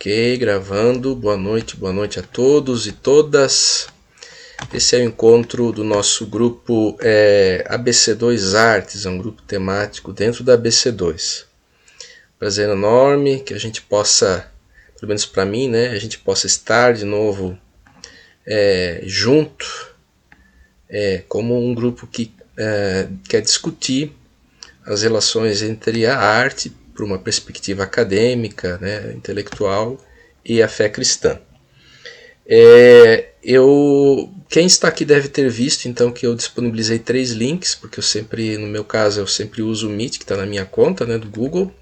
Ok, gravando. Boa noite a todos e todas. Esse é o encontro do nosso grupo ABC2 Artes, é um grupo temático dentro da ABC2. Prazer enorme que a gente possa, pelo menos para mim, né, a gente possa estar de novo junto, como um grupo que quer discutir as relações entre a arte, por uma perspectiva acadêmica, né, intelectual, e a fé cristã. Quem está aqui deve ter visto então que eu disponibilizei 3 links, porque eu sempre, no meu caso, eu sempre uso o Meet, que está na minha conta, né, do Google.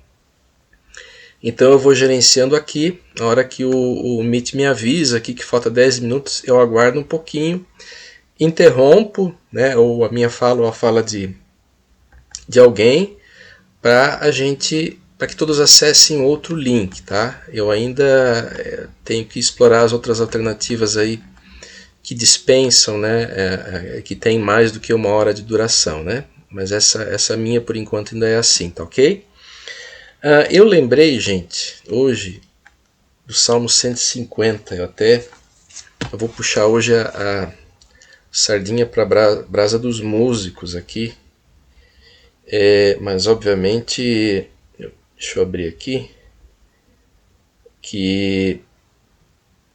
Então eu vou gerenciando aqui. Na hora que o Meet me avisa aqui que falta 10 minutos, eu aguardo um pouquinho, interrompo, né, ou a minha fala ou a fala de alguém, para que todos acessem outro link, tá? Eu ainda tenho que explorar as outras alternativas aí que dispensam, né? Que tem mais do que 1 hora de duração, né? Mas essa minha por enquanto ainda é assim, tá ok? Eu lembrei, gente, hoje do Salmo 150. Eu vou puxar hoje a sardinha para a brasa dos músicos aqui. Mas obviamente, deixa eu abrir aqui, que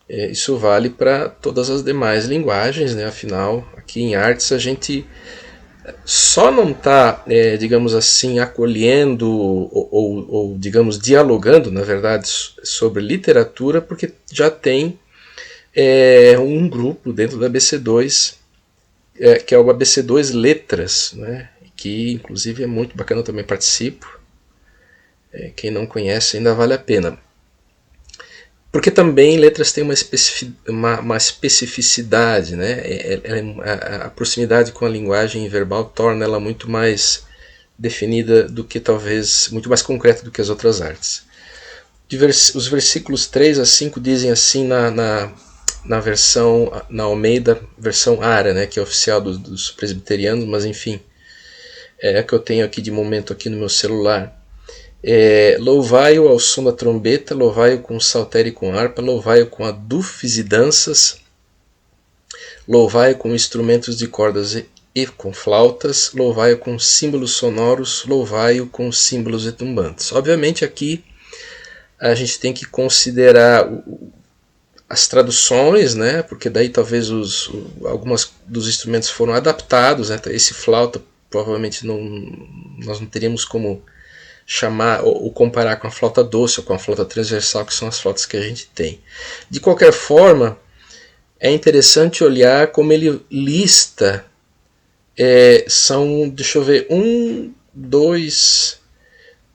isso vale para todas as demais linguagens, né? Afinal, aqui em artes a gente só não está, digamos assim, acolhendo ou, digamos, dialogando, na verdade, sobre literatura, porque já tem um grupo dentro da ABC2, que é o ABC2 Letras, né? Que inclusive é muito bacana, eu também participo. Quem não conhece ainda vale a pena. Porque também letras têm uma especificidade, né? A proximidade com a linguagem verbal torna ela muito mais definida do que talvez, muito mais concreta do que as outras artes. Os versículos 3 a 5 dizem assim na versão, na Almeida, versão ARA, né? Que é oficial dos presbiterianos, mas enfim, é a que eu tenho aqui de momento aqui no meu celular. Louvai-o ao som da trombeta, louvai-o com saltério e com harpa, louvai-o com adufes e danças, louvai-o com instrumentos de cordas e com flautas, louvai-o com símbolos sonoros, louvai-o com símbolos retumbantes. Obviamente aqui a gente tem que considerar as traduções, né? Porque daí talvez alguns dos instrumentos foram adaptados, né? Esse flauta provavelmente nós não teríamos como chamar ou comparar com a flauta doce ou com a flauta transversal, que são as flautas que a gente tem. De qualquer forma, é interessante olhar como ele lista, são, deixa eu ver, 1, 2,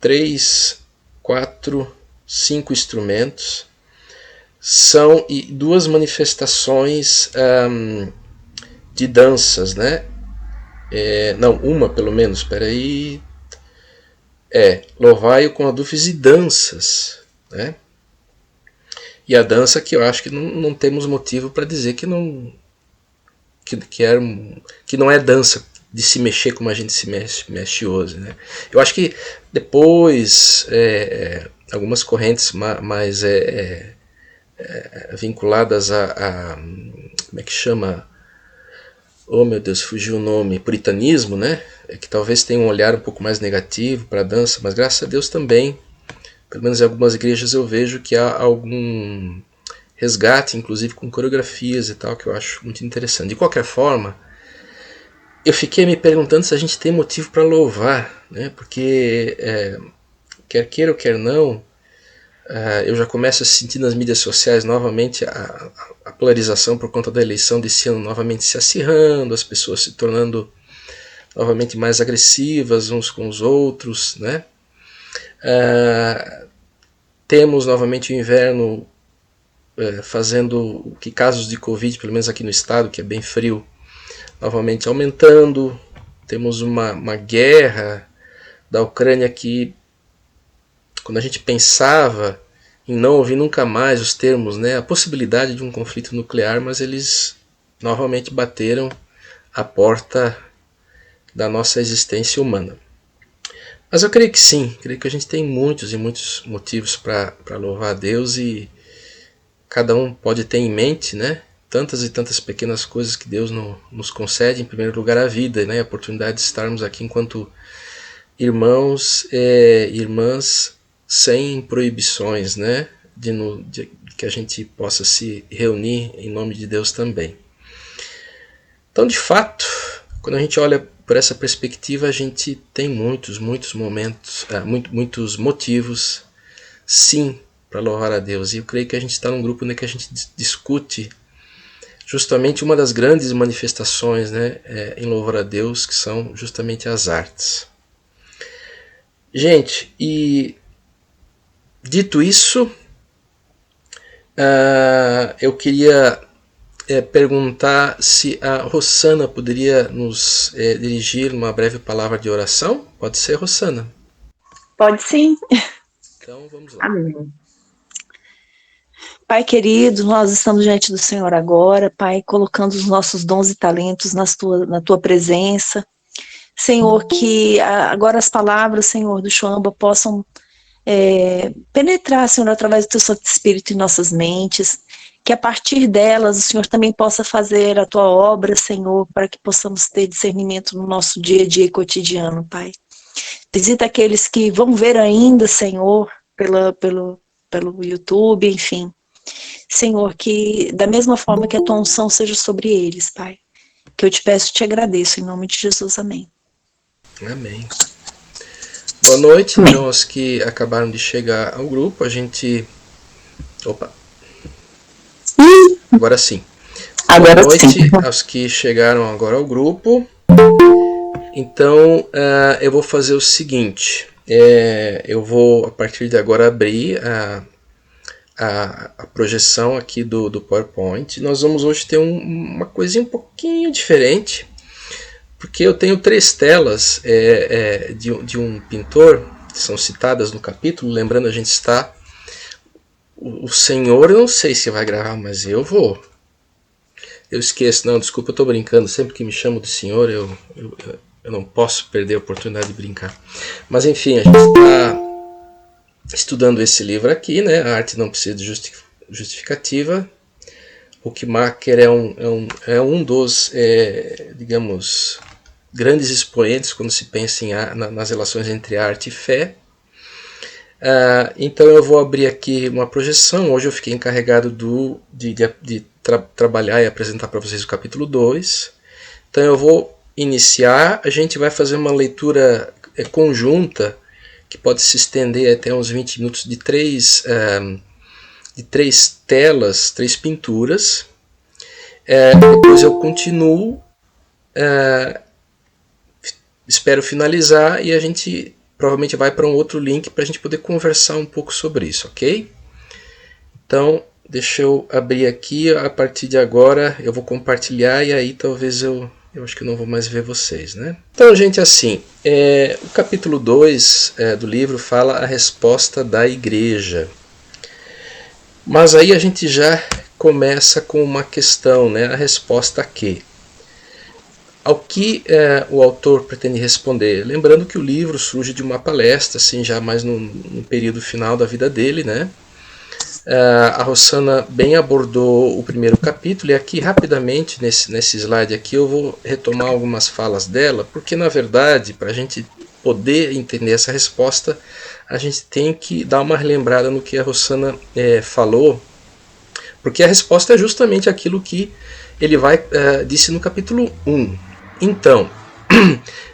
3, 4, 5 instrumentos, são 2 manifestações de danças, né? Não, uma pelo menos, espera aí. Louvai-o com adufes e danças, né? E a dança que eu acho que não temos motivo para dizer que não é dança de se mexer como a gente se mexe hoje, né? Eu acho que depois algumas correntes mais vinculadas a como é que chama? Oh meu Deus, fugiu o nome, puritanismo, né? Que talvez tenha um olhar um pouco mais negativo para a dança, mas graças a Deus também, pelo menos em algumas igrejas eu vejo que há algum resgate, inclusive com coreografias e tal, que eu acho muito interessante. De qualquer forma, eu fiquei me perguntando se a gente tem motivo para louvar, né? Porque quer queira ou quer não, eu já começo a sentir nas mídias sociais novamente a polarização por conta da eleição desse ano novamente se acirrando, as pessoas se tornando novamente mais agressivas uns com os outros, né? Temos novamente o inverno fazendo que casos de Covid, pelo menos aqui no estado, que é bem frio, novamente aumentando. Temos uma guerra da Ucrânia que, quando a gente pensava em não ouvir nunca mais os termos, né, a possibilidade de um conflito nuclear, mas eles novamente bateram a porta da nossa existência humana. Mas eu creio que sim, creio que a gente tem muitos e muitos motivos para louvar a Deus e cada um pode ter em mente, né? Tantas e tantas pequenas coisas que Deus nos concede. Em primeiro lugar, a vida, né? A oportunidade de estarmos aqui enquanto irmãos e irmãs sem proibições, né? De que a gente possa se reunir em nome de Deus também. Então, de fato, quando a gente olha por essa perspectiva, a gente tem muitos momentos, muitos motivos, sim, para louvar a Deus. E eu creio que a gente está num grupo, né, que a gente discute justamente uma das grandes manifestações, né, em louvor a Deus, que são justamente as artes. Gente, e dito isso, eu queria perguntar se a Rosana poderia nos dirigir uma breve palavra de oração. Pode ser, Rosana? Pode sim. Então vamos lá. Amém. Pai querido, nós estamos diante do Senhor agora, Pai, colocando os nossos dons e talentos na tua presença. Senhor, que agora as palavras, Senhor, do Chuamba possam penetrar, Senhor, através do teu Santo Espírito em nossas mentes, que a partir delas o Senhor também possa fazer a tua obra, Senhor, para que possamos ter discernimento no nosso dia a dia e cotidiano, Pai. Visita aqueles que vão ver ainda, Senhor, pelo YouTube, enfim. Senhor, que da mesma forma que a tua unção seja sobre eles, Pai. Que eu te peço e te agradeço, em nome de Jesus, amém. Amém. Boa noite, então, aos que acabaram de chegar ao grupo, a gente... Opa! Agora sim. Boa noite aos que chegaram agora ao grupo. Então, eu vou fazer o seguinte, eu vou, a partir de agora, abrir a projeção aqui do PowerPoint. Nós vamos hoje ter uma coisinha um pouquinho diferente, porque eu tenho 3 telas de um pintor, que são citadas no capítulo. Lembrando, a gente está... O Senhor, eu não sei se vai gravar, mas eu vou. Eu esqueço, não, desculpa, eu estou brincando. Sempre que me chamo de Senhor, eu não posso perder a oportunidade de brincar. Mas enfim, a gente está estudando esse livro aqui, né? A arte não precisa de justificativa. Huckmacher é um dos, digamos, grandes expoentes quando se pensa nas relações entre arte e fé. Então eu vou abrir aqui uma projeção. Hoje eu fiquei encarregado de trabalhar e apresentar para vocês o capítulo 2. Então eu vou iniciar, a gente vai fazer uma leitura conjunta, que pode se estender até uns 20 minutos, de três telas, 3 pinturas. Depois eu continuo, espero finalizar e a gente provavelmente vai para um outro link para a gente poder conversar um pouco sobre isso, ok? Então, deixa eu abrir aqui. A partir de agora eu vou compartilhar e aí talvez eu acho que eu não vou mais ver vocês, né? Então, gente, assim, o capítulo 2 do livro fala a resposta da igreja. Mas aí a gente já começa com uma questão, né? A resposta a quê? Ao que o autor pretende responder? Lembrando que o livro surge de uma palestra, assim, já mais no período final da vida dele, né? A Rosana bem abordou o primeiro capítulo, e aqui rapidamente, nesse slide aqui, eu vou retomar algumas falas dela, porque na verdade, para a gente poder entender essa resposta, a gente tem que dar uma relembrada no que a Rosana falou, porque a resposta é justamente aquilo que ele disse no capítulo 1. Então,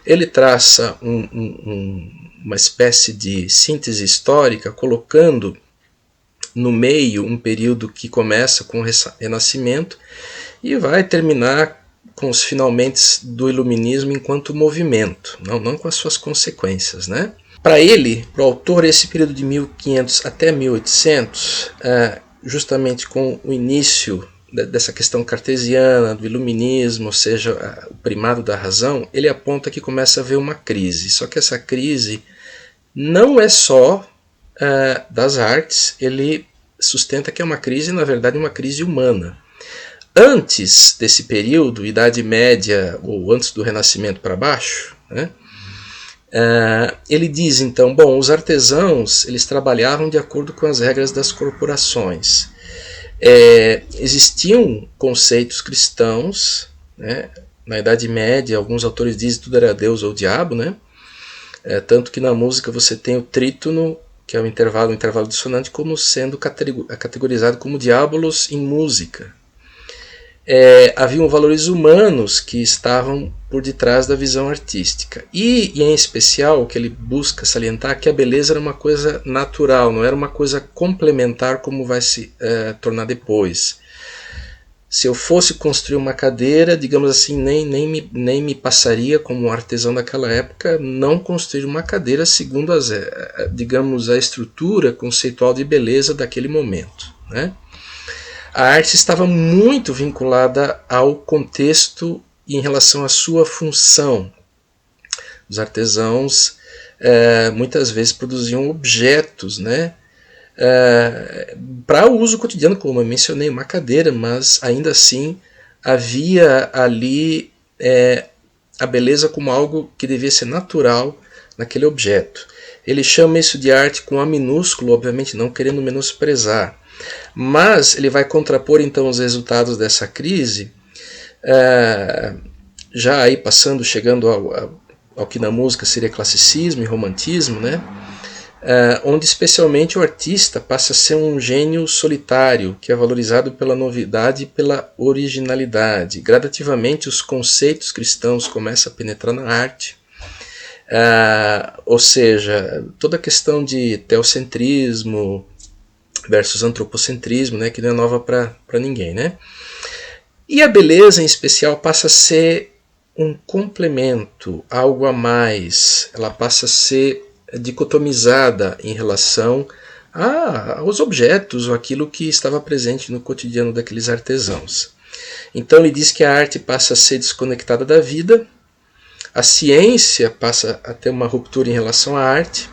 ele traça uma espécie de síntese histórica, colocando no meio um período que começa com o Renascimento e vai terminar com os finalmente do Iluminismo enquanto movimento, não com as suas consequências, né? Para ele, para o autor, esse período de 1500 até 1800, justamente com o início dessa questão cartesiana, do iluminismo, ou seja, o primado da razão, ele aponta que começa a haver uma crise. Só que essa crise não é só das artes, ele sustenta que é uma crise, na verdade, uma crise humana. Antes desse período, Idade Média, ou antes do Renascimento para baixo, né, ele diz então, bom, os artesãos eles trabalhavam de acordo com as regras das corporações. Existiam conceitos cristãos, né? Na Idade Média, alguns autores dizem que tudo era Deus ou diabo, né? Tanto que na música você tem o trítono, que é o intervalo dissonante, como sendo categorizado como diabolos em música. Haviam valores humanos que estavam por detrás da visão artística. E em especial, o que ele busca salientar é que a beleza era uma coisa natural, não era uma coisa complementar como vai se tornar depois. Se eu fosse construir uma cadeira, digamos assim, nem me passaria como artesão daquela época não construir uma cadeira segundo digamos, a estrutura conceitual de beleza daquele momento, né? A arte estava muito vinculada ao contexto em relação à sua função. Os artesãos muitas vezes produziam objetos, né, para o uso cotidiano, como eu mencionei, uma cadeira, mas ainda assim havia ali a beleza como algo que devia ser natural naquele objeto. Ele chama isso de arte com A minúsculo, obviamente não querendo menosprezar, mas ele vai contrapor então os resultados dessa crise, já aí chegando ao que na música seria classicismo e romantismo, né? Onde especialmente o artista passa a ser um gênio solitário, que é valorizado pela novidade e pela originalidade. Gradativamente os conceitos cristãos começam a penetrar na arte, ou seja, toda a questão de teocentrismo versus antropocentrismo, né, que não é nova para ninguém, né? E a beleza em especial passa a ser um complemento, algo a mais. Ela passa a ser dicotomizada em relação aos objetos ou aquilo que estava presente no cotidiano daqueles artesãos. Então ele diz que a arte passa a ser desconectada da vida, a ciência passa a ter uma ruptura em relação à arte,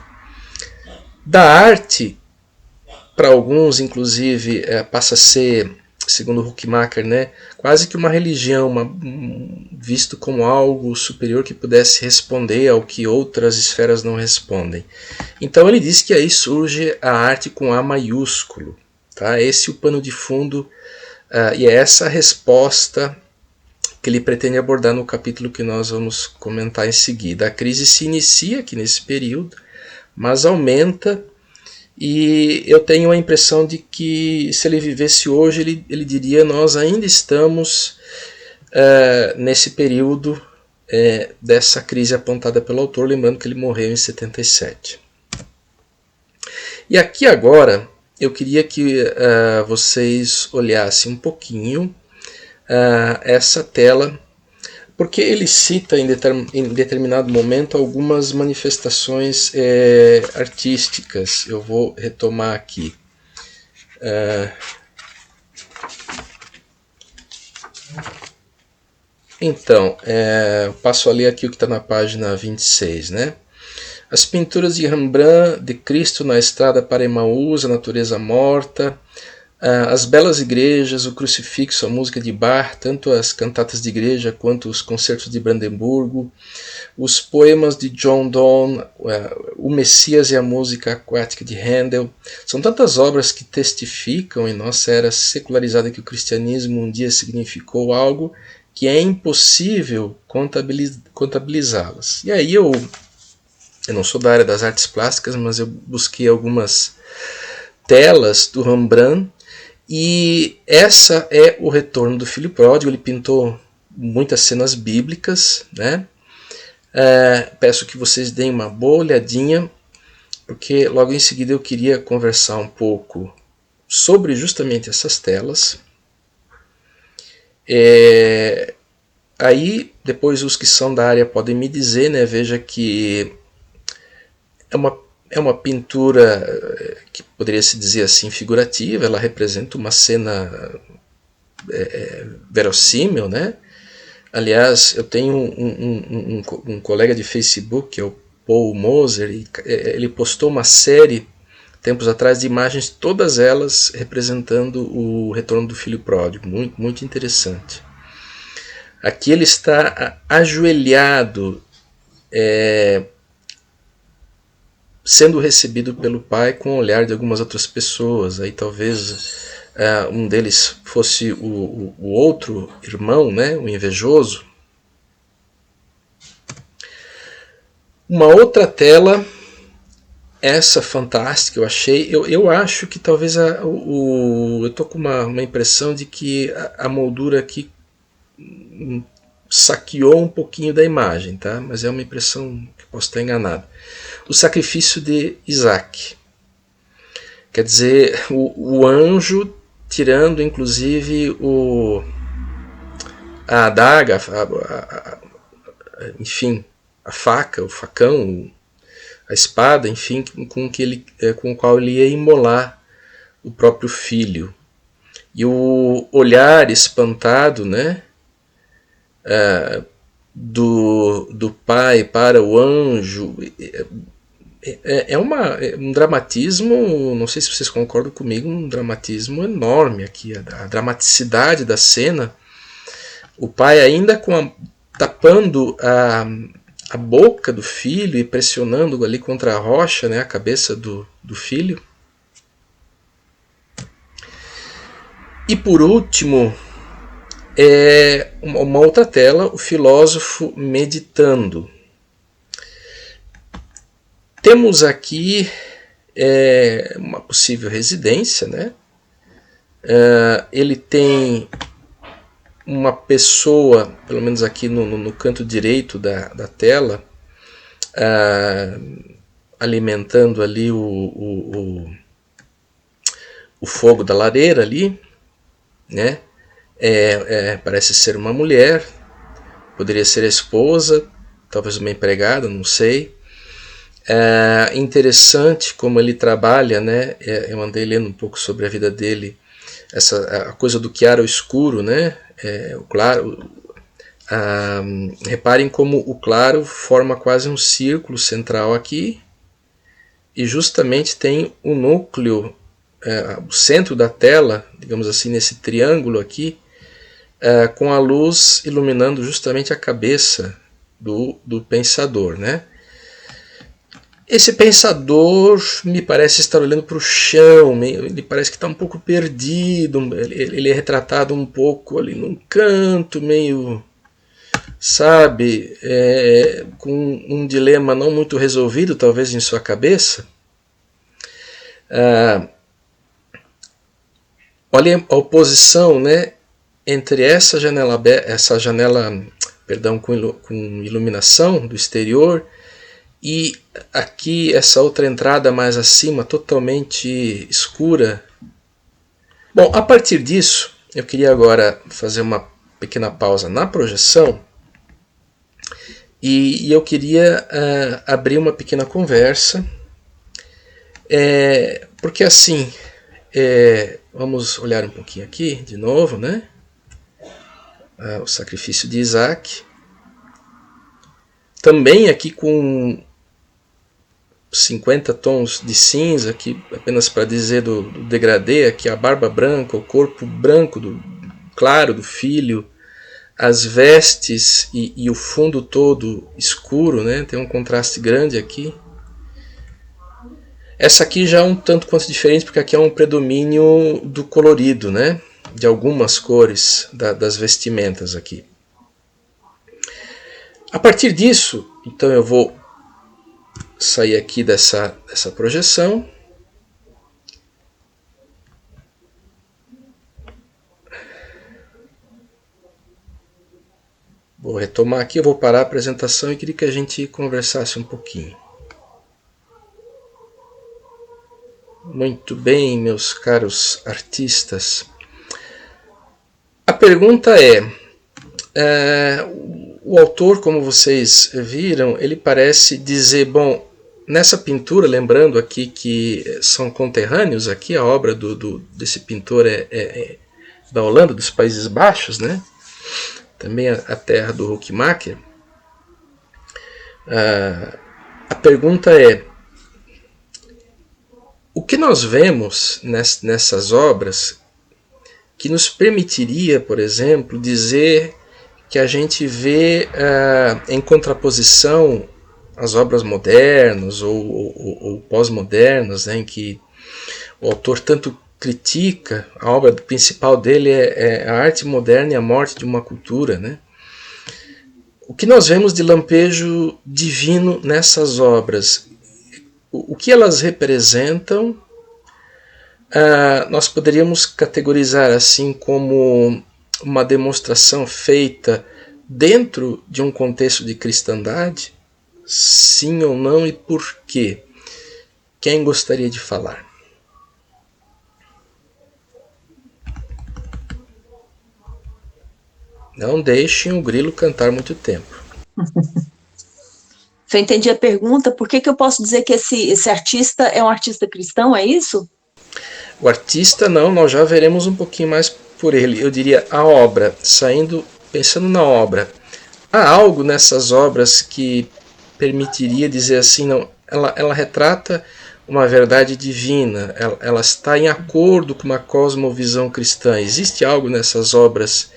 da arte, para alguns inclusive, passa a ser, segundo Huckmacher, né, quase que uma religião, visto como algo superior que pudesse responder ao que outras esferas não respondem. Então ele diz que aí surge a arte com A maiúsculo. Tá? Esse é o pano de fundo e é essa a resposta que ele pretende abordar no capítulo que nós vamos comentar em seguida. A crise se inicia aqui nesse período, mas aumenta. E eu tenho a impressão de que se ele vivesse hoje, ele diria: nós ainda estamos nesse período dessa crise apontada pelo autor, lembrando que ele morreu em 77. E aqui agora eu queria que vocês olhassem um pouquinho essa tela, porque ele cita em determinado momento algumas manifestações artísticas. Eu vou retomar aqui. Então, eu passo a ler aqui o que está na página 26, né? As pinturas de Rembrandt, de Cristo na estrada para Emaús, a natureza morta, as belas igrejas, o crucifixo, a música de Bach, tanto as cantatas de igreja quanto os concertos de Brandemburgo, os poemas de John Donne, o Messias e a música aquática de Handel. São tantas obras que testificam em nossa era secularizada que o cristianismo um dia significou algo que é impossível contabilizá-las. E aí eu não sou da área das artes plásticas, mas eu busquei algumas telas do Rembrandt, e essa é o retorno do filho pródigo. Ele pintou muitas cenas bíblicas, né? Peço que vocês deem uma boa olhadinha, porque logo em seguida eu queria conversar um pouco sobre justamente essas telas. Aí depois os que são da área podem me dizer, né? Veja que é uma pintura que poderia se dizer assim figurativa. Ela representa uma cena verossímil, né? Aliás, eu tenho um colega de Facebook, que é o Paul Moser, e ele postou uma série tempos atrás de imagens, todas elas representando o retorno do filho pródigo. Muito, muito interessante. Aqui ele está ajoelhado sendo recebido pelo pai com o olhar de algumas outras pessoas. Aí talvez um deles fosse o outro irmão, né, o invejoso. Uma outra tela, essa fantástica, eu achei. Eu acho que talvez eu tô com uma impressão de que a moldura aqui saqueou um pouquinho da imagem, tá? Mas é uma impressão que posso estar enganado. O sacrifício de Isaac. Quer dizer, o anjo tirando inclusive a adaga, enfim, a faca, o facão, a espada, enfim, com o qual ele ia imolar o próprio filho. E o olhar espantado, né, do pai para o anjo é um dramatismo, não sei se vocês concordam comigo, um dramatismo enorme aqui, a dramaticidade da cena. O pai ainda tapando a boca do filho e pressionando ali contra a rocha, né, a cabeça do filho. E por último, uma outra tela, o filósofo meditando. Temos aqui uma possível residência, né? Ele tem uma pessoa, pelo menos aqui no canto direito da tela, alimentando ali o fogo da lareira ali, né? Parece ser uma mulher, poderia ser a esposa, talvez uma empregada, não sei. Interessante como ele trabalha, né? Eu andei lendo um pouco sobre a vida dele, a coisa do que era o escuro, né? O claro. Reparem como o claro forma quase um círculo central aqui, e justamente tem o núcleo, o centro da tela, digamos assim, nesse triângulo aqui, com a luz iluminando justamente a cabeça do pensador, né? Esse pensador me parece estar olhando para o chão, ele parece que está um pouco perdido, ele é retratado um pouco ali num canto, meio, sabe, com um dilema não muito resolvido, talvez, em sua cabeça. Olha a oposição, né, entre essa janela, perdão, com iluminação do exterior, e aqui essa outra entrada mais acima, totalmente escura. Bom, a partir disso, eu queria agora fazer uma pequena pausa na projeção e eu queria abrir uma pequena conversa, porque assim, vamos olhar um pouquinho aqui de novo, né? O sacrifício de Isaac. Também aqui com 50 tons de cinza, aqui apenas para dizer do degradê, aqui a barba branca, o corpo branco claro do filho, as vestes e o fundo todo escuro, né? Tem um contraste grande aqui. Essa aqui já é um tanto quanto diferente, porque aqui é um predomínio do colorido, né? De algumas cores das vestimentas aqui. A partir disso, então eu vou sair aqui dessa projeção. Vou retomar aqui, eu vou parar a apresentação e queria que a gente conversasse um pouquinho. Muito bem, meus caros artistas. A pergunta o autor, como vocês viram, ele parece dizer, bom, nessa pintura, lembrando aqui que são conterrâneos, aqui a obra desse pintor é da Holanda, dos Países Baixos, né? Também a terra do Hoekemaker. A pergunta o que nós vemos nessas obras que nos permitiria, por exemplo, dizer que a gente vê em contraposição as obras modernas ou pós-modernas, né, em que o autor tanto critica, a obra principal dele é a arte moderna e a morte de uma cultura, né? O que nós vemos de lampejo divino nessas obras? O que elas representam? Nós poderíamos categorizar assim como uma demonstração feita dentro de um contexto de cristandade? Sim ou não e por quê? Quem gostaria de falar? Não deixem o grilo cantar muito tempo. Se eu entendi a pergunta, por que eu posso dizer que esse artista é um artista cristão, é isso? O artista não, nós já veremos um pouquinho mais por ele. Eu diria a obra, pensando na obra. Há algo nessas obras que permitiria dizer assim, não, ela retrata uma verdade divina, ela está em acordo com uma cosmovisão cristã. Existe algo nessas obras,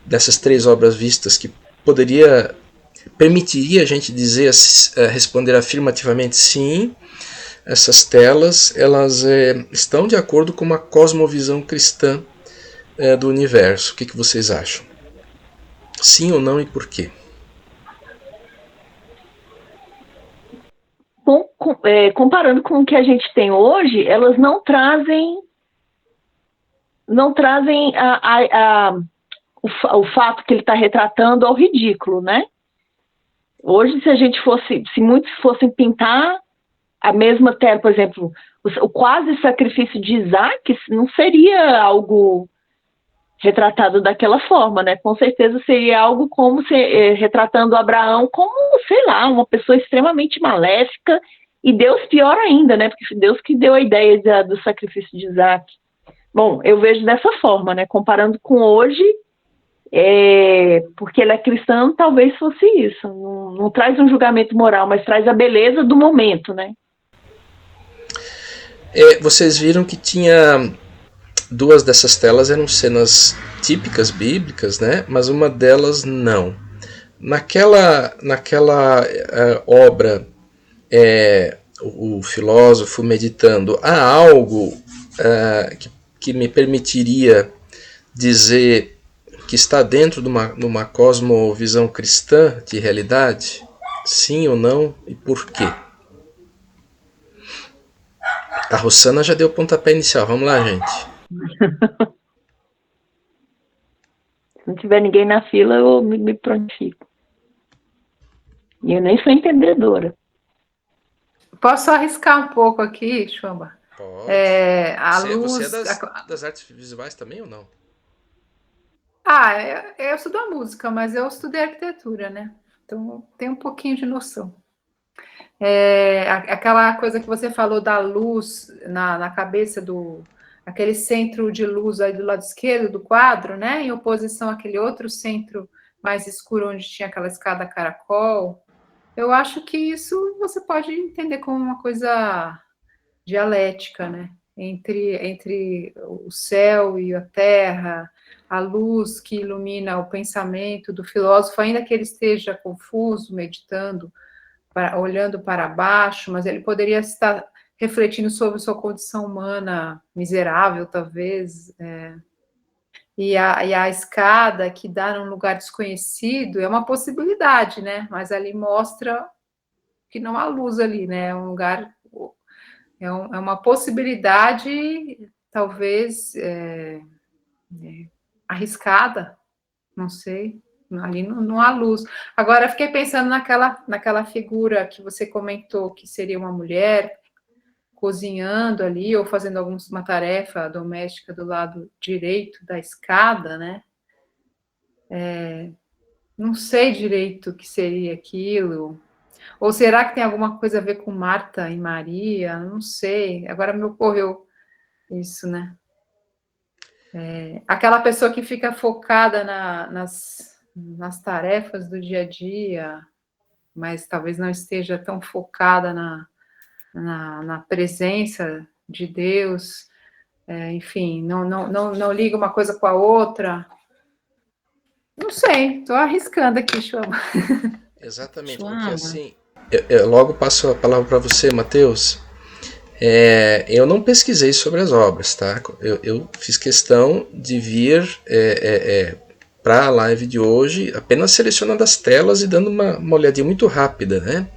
dessas 3 obras vistas, que permitiria a gente dizer, responder afirmativamente sim, essas telas elas estão de acordo com uma cosmovisão cristã do universo. O que vocês acham? Sim ou não e por quê? Comparando com o que a gente tem hoje, elas não trazem o fato que ele está retratando ao ridículo, né? Hoje, se muitos fossem pintar a mesma tela, por exemplo, o quase sacrifício de Isaac não seria algo retratado daquela forma, né? Com certeza seria algo como retratando Abraão como, sei lá, uma pessoa extremamente maléfica, e Deus pior ainda, né? Porque Deus que deu a ideia do sacrifício de Isaac. Bom, eu vejo dessa forma, né? Comparando com hoje, porque ele é cristão, talvez fosse isso. Não traz um julgamento moral, mas traz a beleza do momento, né? Vocês viram que tinha 2 dessas telas eram cenas típicas bíblicas, né? Mas uma delas não. Naquela obra, o filósofo meditando, há algo que me permitiria dizer que está dentro de uma cosmovisão cristã de realidade? Sim ou não e por quê? A Rossana já deu o pontapé inicial. Vamos lá, gente. Se não tiver ninguém na fila, eu me prontifico. E eu nem sou entendedora. Posso arriscar um pouco aqui, Chamba? Pode. A luz... Você é das artes visuais também ou não? Eu estudo a música, mas eu estudei arquitetura, né? Então, tenho um pouquinho de noção. Aquela coisa que você falou da luz na cabeça aquele centro de luz aí do lado esquerdo do quadro, né? Em oposição àquele outro centro mais escuro onde tinha aquela escada caracol. Eu acho que isso você pode entender como uma coisa dialética, né? Entre o céu e a terra, a luz que ilumina o pensamento do filósofo, ainda que ele esteja confuso, meditando, olhando para baixo, mas ele poderia estar refletindo sobre sua condição humana miserável, talvez, e a escada que dá num lugar desconhecido é uma possibilidade, né? Mas ali mostra que não há luz ali, né? É um lugar, é uma possibilidade, talvez, arriscada, não sei. Ali não há luz. Agora, eu fiquei pensando naquela figura que você comentou, que seria uma mulher cozinhando ali, ou fazendo uma tarefa doméstica do lado direito da escada, né? Não sei direito o que seria aquilo. Ou será que tem alguma coisa a ver com Marta e Maria? Não sei. Agora me ocorreu isso, né? Aquela pessoa que fica focada nas tarefas do dia a dia, mas talvez não esteja tão focada na presença de Deus, enfim, não liga uma coisa com a outra. Não sei, estou arriscando aqui, Chama. Exatamente, porque Joana. assim, eu logo passo a palavra para você, Mateus. Eu não pesquisei sobre as obras, tá? Eu fiz questão de vir para a live de hoje apenas selecionando as telas e dando uma olhadinha muito rápida, né?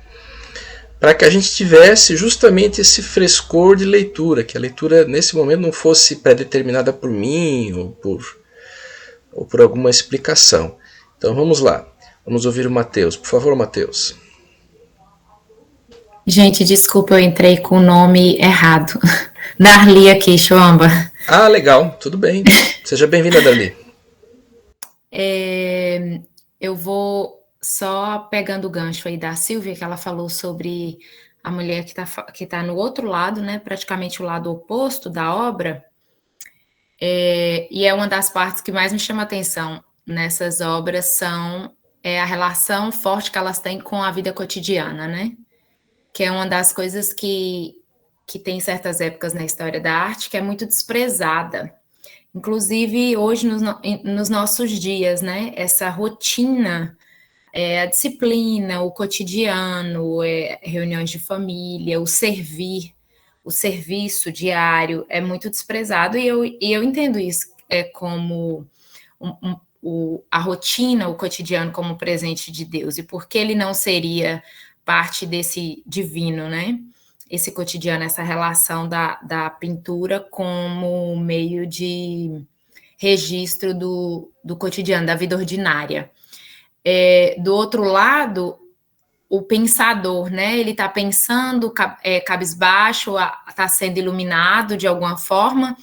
Para que a gente tivesse justamente esse frescor de leitura, que a leitura nesse momento não fosse pré-determinada por mim ou por alguma explicação. Então vamos lá, vamos ouvir o Mateus. Por favor, Mateus. Gente, desculpa, eu entrei com o nome errado. Darli aqui, Choamba. Ah, legal, tudo bem. Seja bem-vinda, Darli. Eu vou só pegando o gancho aí da Silvia, que ela falou sobre a mulher que tá no outro lado, né? Praticamente o lado oposto da obra. E é uma das partes que mais me chama atenção nessas obras são a relação forte que elas têm com a vida cotidiana, né? Que é uma das coisas que tem certas épocas na história da arte que é muito desprezada. Inclusive, hoje, nos nossos dias, né? Essa rotina, a disciplina, o cotidiano, reuniões de família, o serviço diário é muito desprezado, e eu entendo isso como a rotina, o cotidiano como presente de Deus, e por que ele não seria parte desse divino, né? Esse cotidiano, essa relação da pintura como meio de registro do cotidiano, da vida ordinária. Do outro lado, o pensador, né? Ele está pensando, cabisbaixo, está sendo iluminado de alguma forma.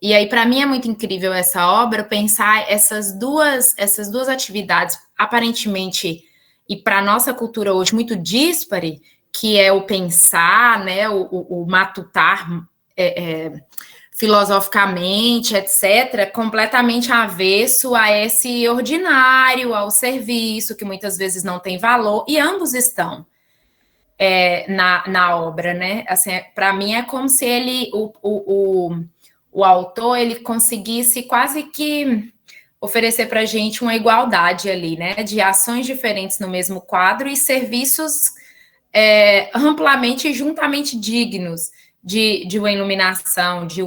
E aí, para mim, é muito incrível essa obra, pensar essas duas atividades, aparentemente, e para a nossa cultura hoje, muito díspare, que é o pensar, né, o matutar filosoficamente, etc., completamente avesso a esse ordinário, ao serviço, que muitas vezes não tem valor, e ambos estão na obra, né? Assim, para mim é como se ele, o autor, ele conseguisse quase que oferecer para a gente uma igualdade ali, né? De ações diferentes no mesmo quadro e serviços amplamente e juntamente dignos de uma iluminação, de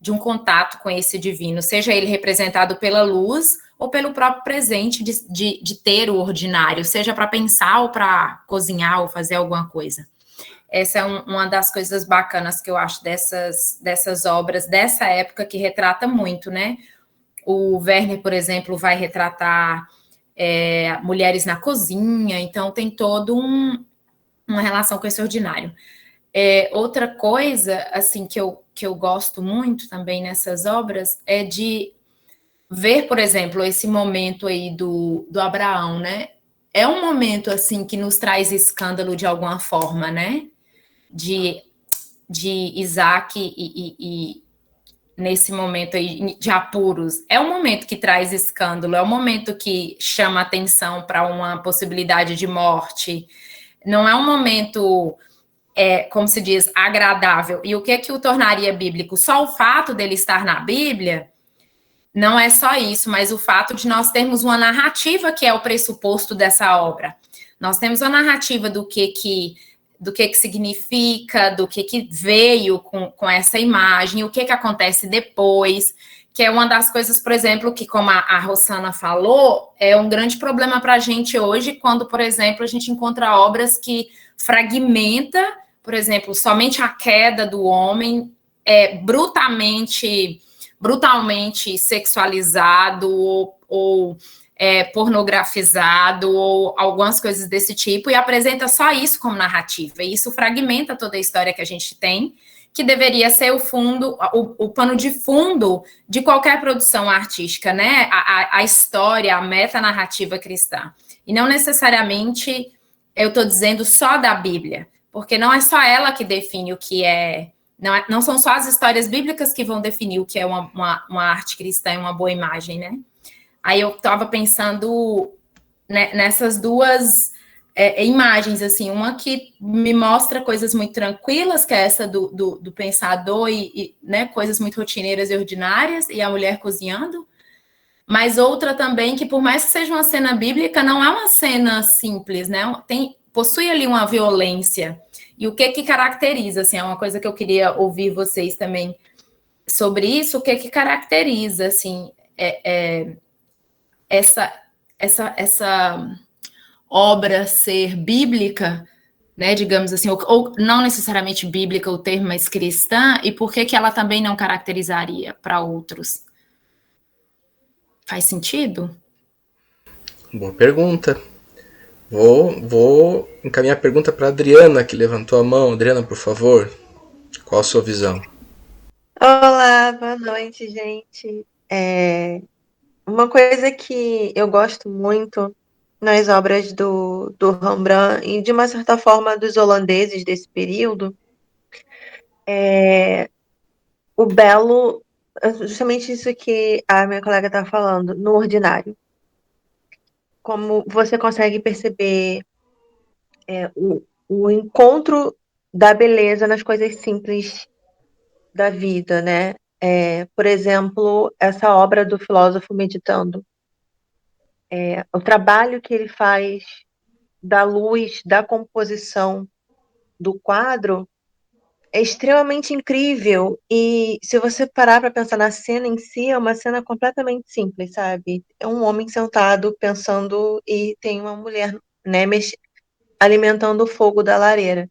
um contato com esse divino, seja ele representado pela luz ou pelo próprio presente de ter o ordinário, seja para pensar ou para cozinhar ou fazer alguma coisa. Essa é uma das coisas bacanas que eu acho dessas obras, dessa época, que retrata muito, né? O Werner, por exemplo, vai retratar mulheres na cozinha, então tem todo uma relação com esse ordinário. Outra coisa, assim, que eu gosto muito também nessas obras é de ver, por exemplo, esse momento aí do Abraão, né? É um momento, assim, que nos traz escândalo de alguma forma, né? De Isaac e nesse momento aí de apuros. É um momento que traz escândalo, é um momento que chama atenção para uma possibilidade de morte. Não é um momento, como se diz, agradável. E o que o tornaria bíblico? Só o fato dele estar na Bíblia não é só isso, mas o fato de nós termos uma narrativa que é o pressuposto dessa obra. Nós temos uma narrativa do que significa, do que veio com essa imagem, o que acontece depois, que é uma das coisas, por exemplo, que, como a Rosana falou, é um grande problema para a gente hoje, quando, por exemplo, a gente encontra obras que fragmenta, por exemplo, somente a queda do homem brutalmente sexualizado ou pornografizado ou algumas coisas desse tipo, e apresenta só isso como narrativa, e isso fragmenta toda a história que a gente tem, que deveria ser o fundo, o pano de fundo de qualquer produção artística, né? A história, a metanarrativa cristã. E não necessariamente eu estou dizendo só da Bíblia, porque não é só ela que define o que é. Não são só as histórias bíblicas que vão definir o que é uma arte cristã e uma boa imagem, né? Aí eu estava pensando nessas duas imagens, assim, uma que me mostra coisas muito tranquilas, que é essa do pensador e né, coisas muito rotineiras e ordinárias, e a mulher cozinhando, Mas outra também que, por mais que seja uma cena bíblica, não é uma cena simples, né? Possui ali uma violência. E o que caracteriza, assim, é uma coisa que eu queria ouvir vocês também sobre isso, o que caracteriza, assim, essa obra ser bíblica, né, digamos assim, ou não necessariamente bíblica o termo, mas cristã, e por que ela também não caracterizaria para outros? Faz sentido? Boa pergunta. Vou encaminhar a pergunta para Adriana, que levantou a mão. Adriana, por favor, qual a sua visão? Olá, boa noite, gente. Uma coisa que eu gosto muito nas obras do Rembrandt e, de uma certa forma, dos holandeses desse período, é o belo, justamente isso que a minha colega está falando, no ordinário. Como você consegue perceber o encontro da beleza nas coisas simples da vida, né? Por exemplo, essa obra do filósofo Meditando. O trabalho que ele faz da luz, da composição do quadro é extremamente incrível. E se você parar para pensar na cena em si, é uma cena completamente simples, sabe? É um homem sentado pensando e tem uma mulher, né, alimentando o fogo da lareira.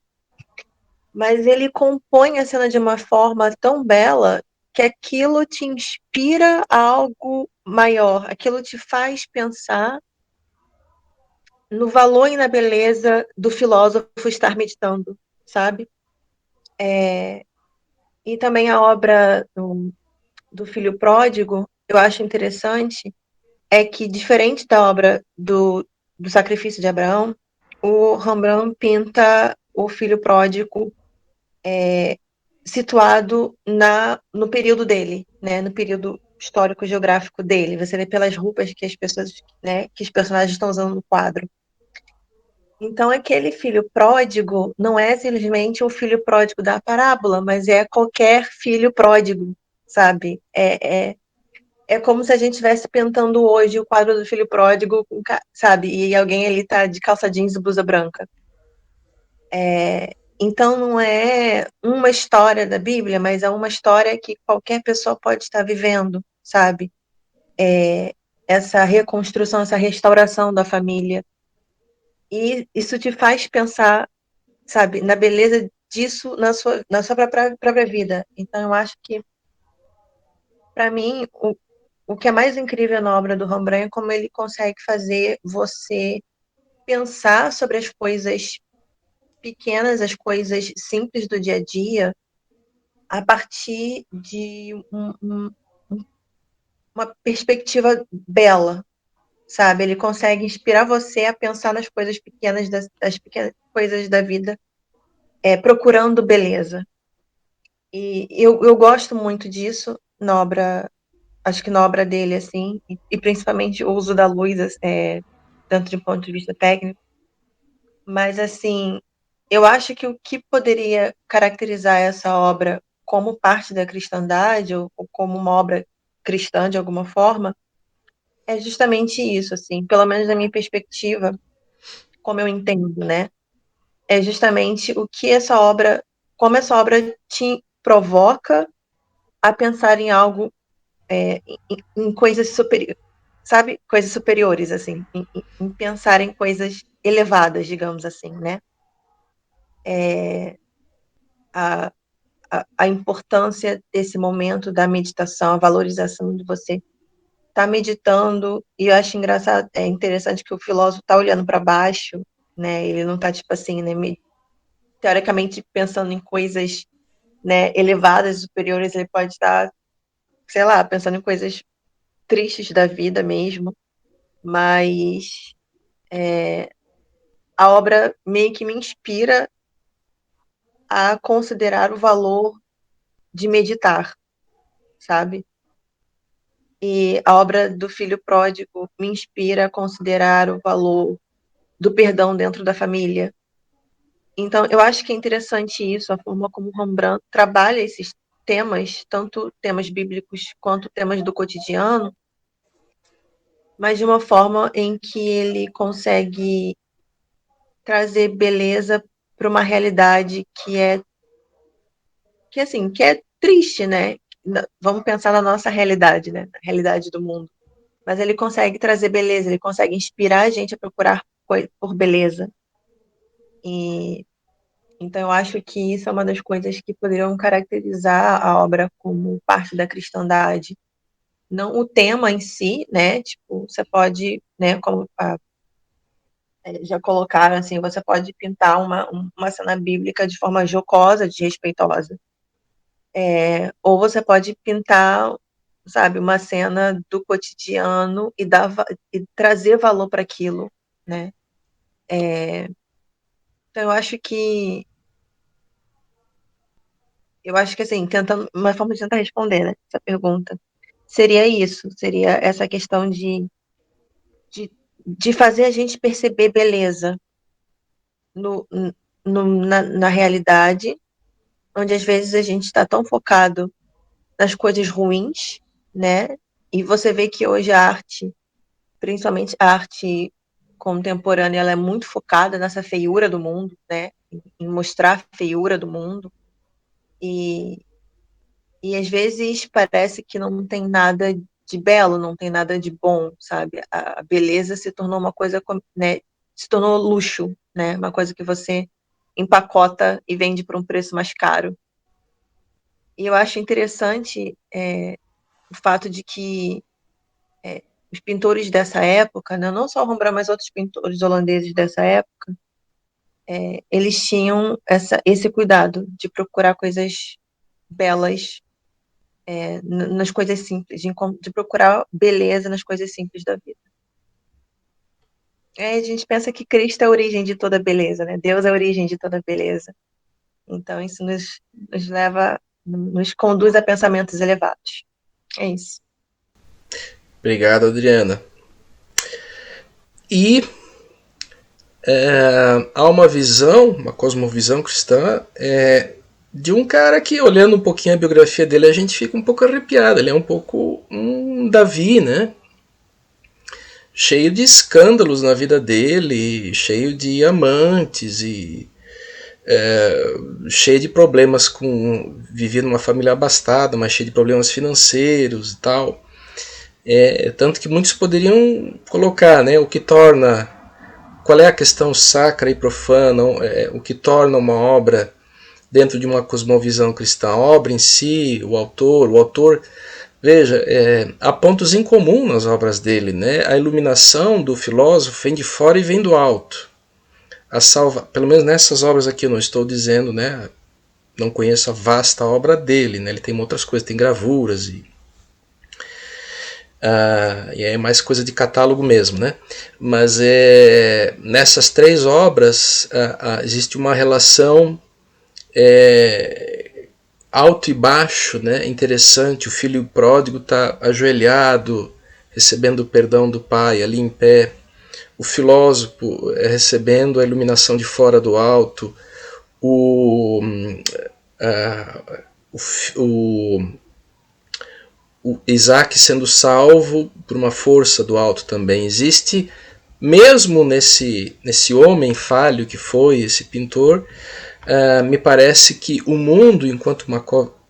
Mas ele compõe a cena de uma forma tão bela que aquilo te inspira a algo maior, aquilo te faz pensar no valor e na beleza do filósofo estar meditando, sabe? E também a obra do Filho Pródigo, eu acho interessante, é que, diferente da obra do Sacrifício de Abraão, o Rembrandt pinta o Filho Pródigo situado no período dele, né? No período histórico-geográfico dele. Você vê pelas roupas que as pessoas, né, que os personagens estão usando no quadro. Então, aquele filho pródigo não é simplesmente o filho pródigo da parábola, mas é qualquer filho pródigo, sabe? É como se a gente estivesse pintando hoje o quadro do filho pródigo, sabe? E alguém ali tá de calça jeans e blusa branca. Então, não é uma história da Bíblia, mas é uma história que qualquer pessoa pode estar vivendo, sabe? Essa reconstrução, essa restauração da família. E isso te faz pensar, sabe, na beleza disso na sua própria vida. Então, eu acho que, para mim, o que é mais incrível na obra do Rembrandt é como ele consegue fazer você pensar sobre as coisas pequenas, as coisas simples do dia a dia, a partir de uma perspectiva bela, sabe? Ele consegue inspirar você a pensar nas coisas pequenas, das pequenas coisas da vida, procurando beleza. E eu gosto muito disso na obra, acho que na obra dele, assim, e principalmente o uso da luz, tanto de um ponto de vista técnico. Mas, assim, eu acho que o que poderia caracterizar essa obra como parte da cristandade, ou como uma obra cristã de alguma forma, é justamente isso, assim, pelo menos na minha perspectiva, como eu entendo, né? É justamente como essa obra te provoca a pensar em algo, em coisas superiores, sabe? Coisas superiores, assim, em pensar em coisas elevadas, digamos assim, né? A, a importância desse momento da meditação, a valorização de você estar meditando, e eu acho engraçado, interessante que o filósofo está olhando para baixo, né? Ele não está, tipo assim, né, teoricamente pensando em coisas, né, elevadas, superiores, ele pode estar, sei lá, pensando em coisas tristes da vida mesmo, mas a obra meio que me inspira a considerar o valor de meditar, sabe? E a obra do Filho Pródigo me inspira a considerar o valor do perdão dentro da família. Então, eu acho que é interessante isso, a forma como Rembrandt trabalha esses temas, tanto temas bíblicos quanto temas do cotidiano, mas de uma forma em que ele consegue trazer beleza para uma realidade que é triste, né? Vamos pensar na nossa realidade, né? Na realidade do mundo. Mas ele consegue trazer beleza, ele consegue inspirar a gente a procurar por beleza. E então eu acho que isso é uma das coisas que poderiam caracterizar a obra como parte da cristandade. Não o tema em si, né? Tipo, você pode, né, como já colocaram assim, você pode pintar uma cena bíblica de forma jocosa, desrespeitosa. Ou você pode pintar, sabe, uma cena do cotidiano e trazer valor para aquilo, né? Então eu acho que assim, tentando uma forma de tentar responder, né, essa pergunta, seria isso, seria essa questão de, de fazer a gente perceber beleza no, na realidade, onde às vezes a gente está tão focado nas coisas ruins, né? E você vê que hoje a arte, principalmente a arte contemporânea, ela é muito focada nessa feiura do mundo, né? Em mostrar a feiura do mundo. E, e às vezes parece que não tem nada de belo, não tem nada de bom, sabe? A beleza se tornou uma coisa, né? Se tornou luxo, né? Uma coisa que você empacota e vende por um preço mais caro. E eu acho interessante o fato de que os pintores dessa época, né, não só o Rembrandt, mas outros pintores holandeses dessa época, eles tinham esse cuidado de procurar coisas belas nas coisas simples, de procurar beleza nas coisas simples da vida. A gente pensa que Cristo é a origem de toda beleza, né? Deus é a origem de toda beleza. Então isso nos leva, nos conduz a pensamentos elevados. É isso. Obrigado, Adriana. E há uma visão, uma cosmovisão cristã, de um cara que, olhando um pouquinho a biografia dele, a gente fica um pouco arrepiado. Ele é um pouco um Davi, né? Cheio de escândalos na vida dele, cheio de amantes e cheio de problemas com... Vivia numa família abastada, mas cheio de problemas financeiros e tal. Tanto que muitos poderiam colocar, né, o que torna... Qual é a questão sacra e profana, o que torna uma obra dentro de uma cosmovisão cristã? A obra em si, o autor, veja, há pontos em comum nas obras dele, né? A iluminação do filósofo vem de fora e vem do alto. Pelo menos nessas obras aqui eu não estou dizendo, né? Não conheço a vasta obra dele, né? Ele tem outras coisas, tem gravuras e é mais coisa de catálogo mesmo, né? Mas nessas três obras existe uma relação alto e baixo, né? Interessante. O filho pródigo está ajoelhado, recebendo o perdão do pai, ali em pé. O filósofo recebendo a iluminação de fora do alto. O Isaac sendo salvo por uma força do alto também. Existe, mesmo nesse homem falho que foi esse pintor, me parece que o mundo, enquanto uma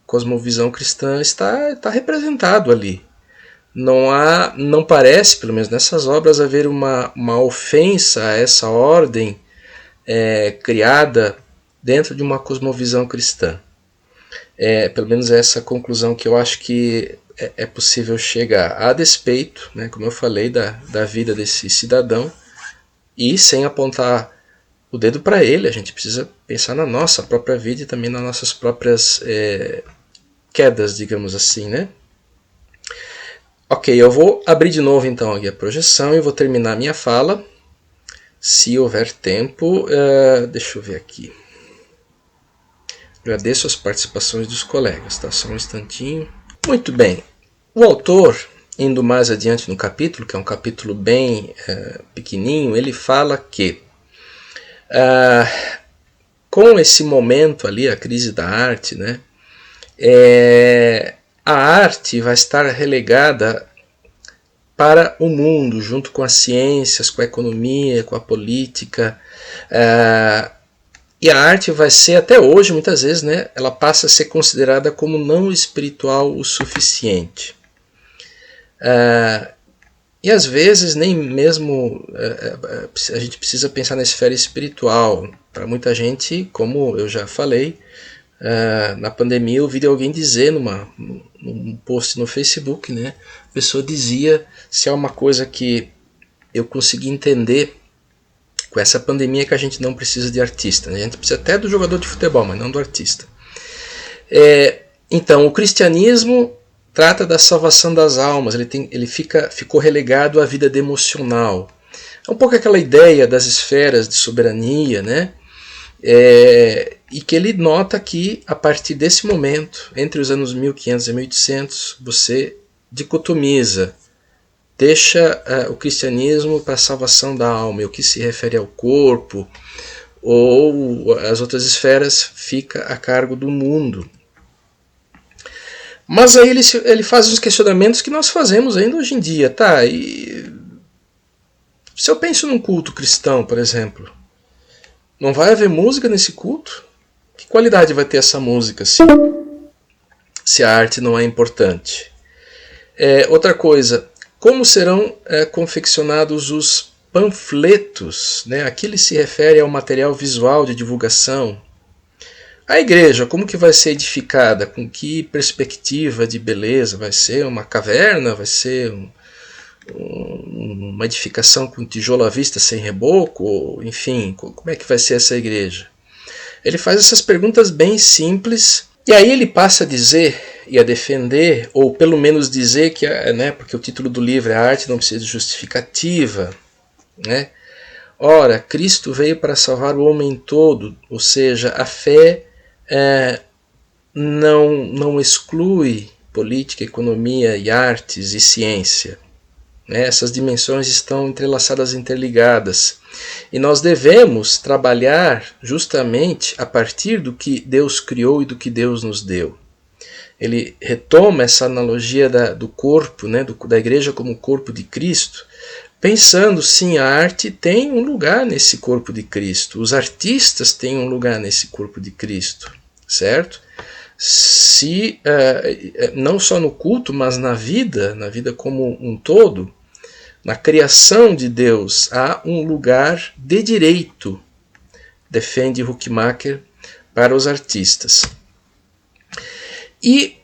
cosmovisão cristã, está representado ali. Não parece, pelo menos nessas obras, haver uma ofensa a essa ordem criada dentro de uma cosmovisão cristã. Pelo menos essa conclusão que eu acho que é possível chegar, a despeito, né, como eu falei, da vida desse cidadão, e sem apontar o dedo para ele. A gente precisa pensar na nossa própria vida e também nas nossas próprias quedas, digamos assim, né? Ok, eu vou abrir de novo então aqui a projeção e vou terminar a minha fala, se houver tempo. Deixa eu ver aqui. Agradeço as participações dos colegas, tá? Só um instantinho. Muito bem. O autor, indo mais adiante no capítulo, que é um capítulo bem pequenininho, ele fala que com esse momento ali, a crise da arte, né, a arte vai estar relegada para o mundo, junto com as ciências, com a economia, com a política. E a arte vai ser, até hoje, muitas vezes, né, ela passa a ser considerada como não espiritual o suficiente. E às vezes nem mesmo a gente precisa pensar na esfera espiritual. Para muita gente, como eu já falei, na pandemia eu ouvi alguém dizer num post no Facebook, né, a pessoa dizia: se há uma coisa que eu consegui entender com essa pandemia é que a gente não precisa de artista, né? A gente precisa até do jogador de futebol, mas não do artista. Então, o cristianismo trata da salvação das almas, ele ficou relegado à vida devocional. É um pouco aquela ideia das esferas de soberania, né? E que ele nota que, a partir desse momento, entre os anos 1500 e 1800, você dicotomiza, deixa o cristianismo para a salvação da alma, e o que se refere ao corpo ou as outras esferas fica a cargo do mundo. Mas aí ele faz uns questionamentos que nós fazemos ainda hoje em dia. Tá, e se eu penso num culto cristão, por exemplo, não vai haver música nesse culto? Que qualidade vai ter essa música se a arte não é importante? Outra coisa, como serão confeccionados os panfletos? Né? Aqui ele se refere ao material visual de divulgação. A igreja, como que vai ser edificada? Com que perspectiva de beleza? Vai ser uma caverna? Vai ser uma edificação com tijolo à vista sem reboco? Enfim, como é que vai ser essa igreja? Ele faz essas perguntas bem simples, e aí ele passa a dizer e a defender, ou pelo menos dizer que, né, porque o título do livro é A Arte Não Precisa de Justificativa, né? Ora, Cristo veio para salvar o homem todo, ou seja, a fé não exclui política, economia e artes e ciência. Né? Essas dimensões estão entrelaçadas, interligadas. E nós devemos trabalhar justamente a partir do que Deus criou e do que Deus nos deu. Ele retoma essa analogia do corpo, né, da igreja como corpo de Cristo, pensando, sim, a arte tem um lugar nesse corpo de Cristo, os artistas têm um lugar nesse corpo de Cristo, certo? Não só no culto, mas na vida como um todo, na criação de Deus, há um lugar de direito, defende Huckmacher, para os artistas. E,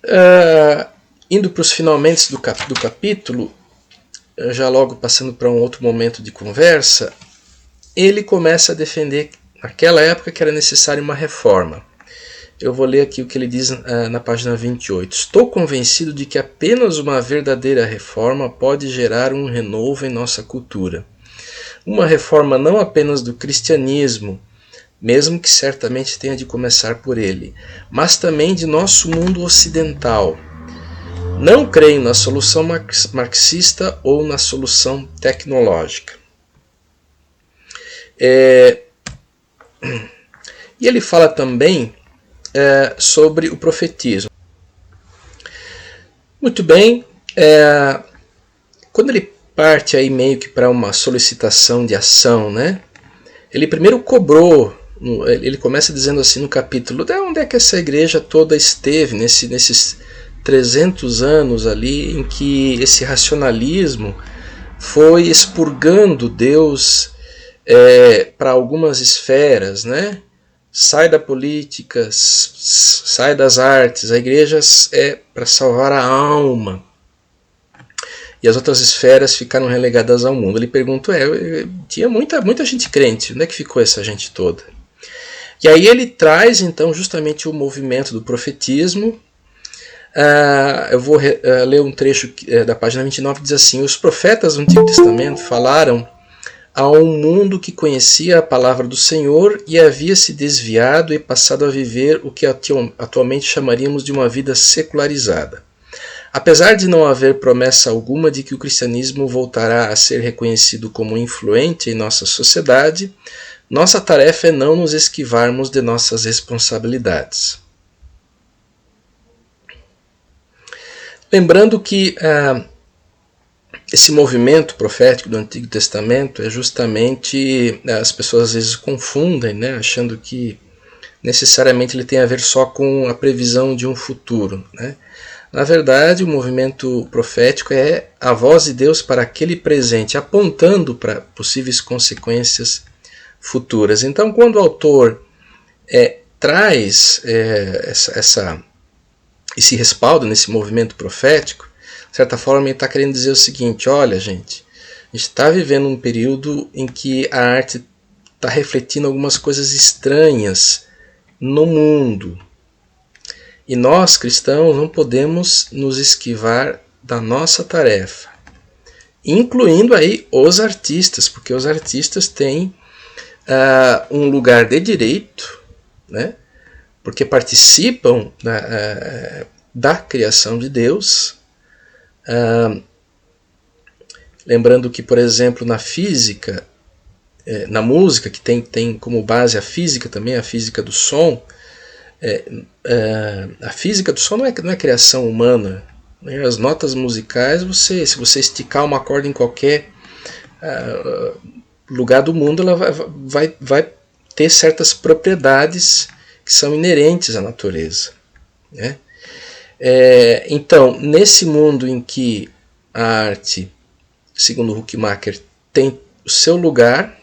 indo para os finalmente do capítulo, já logo passando para um outro momento de conversa, ele começa a defender, naquela época, que era necessária uma reforma. Eu vou ler aqui o que ele diz na página 28. Estou convencido de que apenas uma verdadeira reforma pode gerar um renovo em nossa cultura. Uma reforma não apenas do cristianismo, mesmo que certamente tenha de começar por ele, mas também de nosso mundo ocidental. Não creio na solução marxista ou na solução tecnológica. E ele fala também sobre o profetismo. Muito bem, quando ele parte aí meio que para uma solicitação de ação, né? Ele primeiro cobrou, ele começa dizendo assim no capítulo, onde é que essa igreja toda esteve nesses 300 anos ali em que esse racionalismo foi expurgando Deus para algumas esferas, né? Sai da política, sai das artes, a igreja é para salvar a alma. E as outras esferas ficaram relegadas ao mundo. Ele pergunta, tinha muita gente crente, onde é que ficou essa gente toda? E aí ele traz então justamente o movimento do profetismo. Eu vou ler um trecho da página 29 que diz assim: os profetas do Antigo Testamento falaram a um mundo que conhecia a palavra do Senhor e havia se desviado e passado a viver o que atualmente chamaríamos de uma vida secularizada. Apesar de não haver promessa alguma de que o cristianismo voltará a ser reconhecido como influente em nossa sociedade, nossa tarefa é não nos esquivarmos de nossas responsabilidades. Lembrando que esse movimento profético do Antigo Testamento é justamente, as pessoas às vezes confundem, né, achando que necessariamente ele tem a ver só com a previsão de um futuro, né? Na verdade, o movimento profético é a voz de Deus para aquele presente, apontando para possíveis consequências futuras. Então, quando o autor traz esse respaldo nesse movimento profético, de certa forma ele está querendo dizer o seguinte: olha, gente, a gente está vivendo um período em que a arte está refletindo algumas coisas estranhas no mundo. E nós, cristãos, não podemos nos esquivar da nossa tarefa, incluindo aí os artistas, porque os artistas têm um lugar de direito, né, porque participam da criação de Deus. Lembrando que, por exemplo, na física, na música, que tem como base a física também, a física do som, a física do som não é criação humana, né? As notas musicais, se você esticar uma corda em qualquer lugar do mundo, ela vai ter certas propriedades que são inerentes à natureza, né? Então, nesse mundo em que a arte, segundo Huckmacher, tem o seu lugar,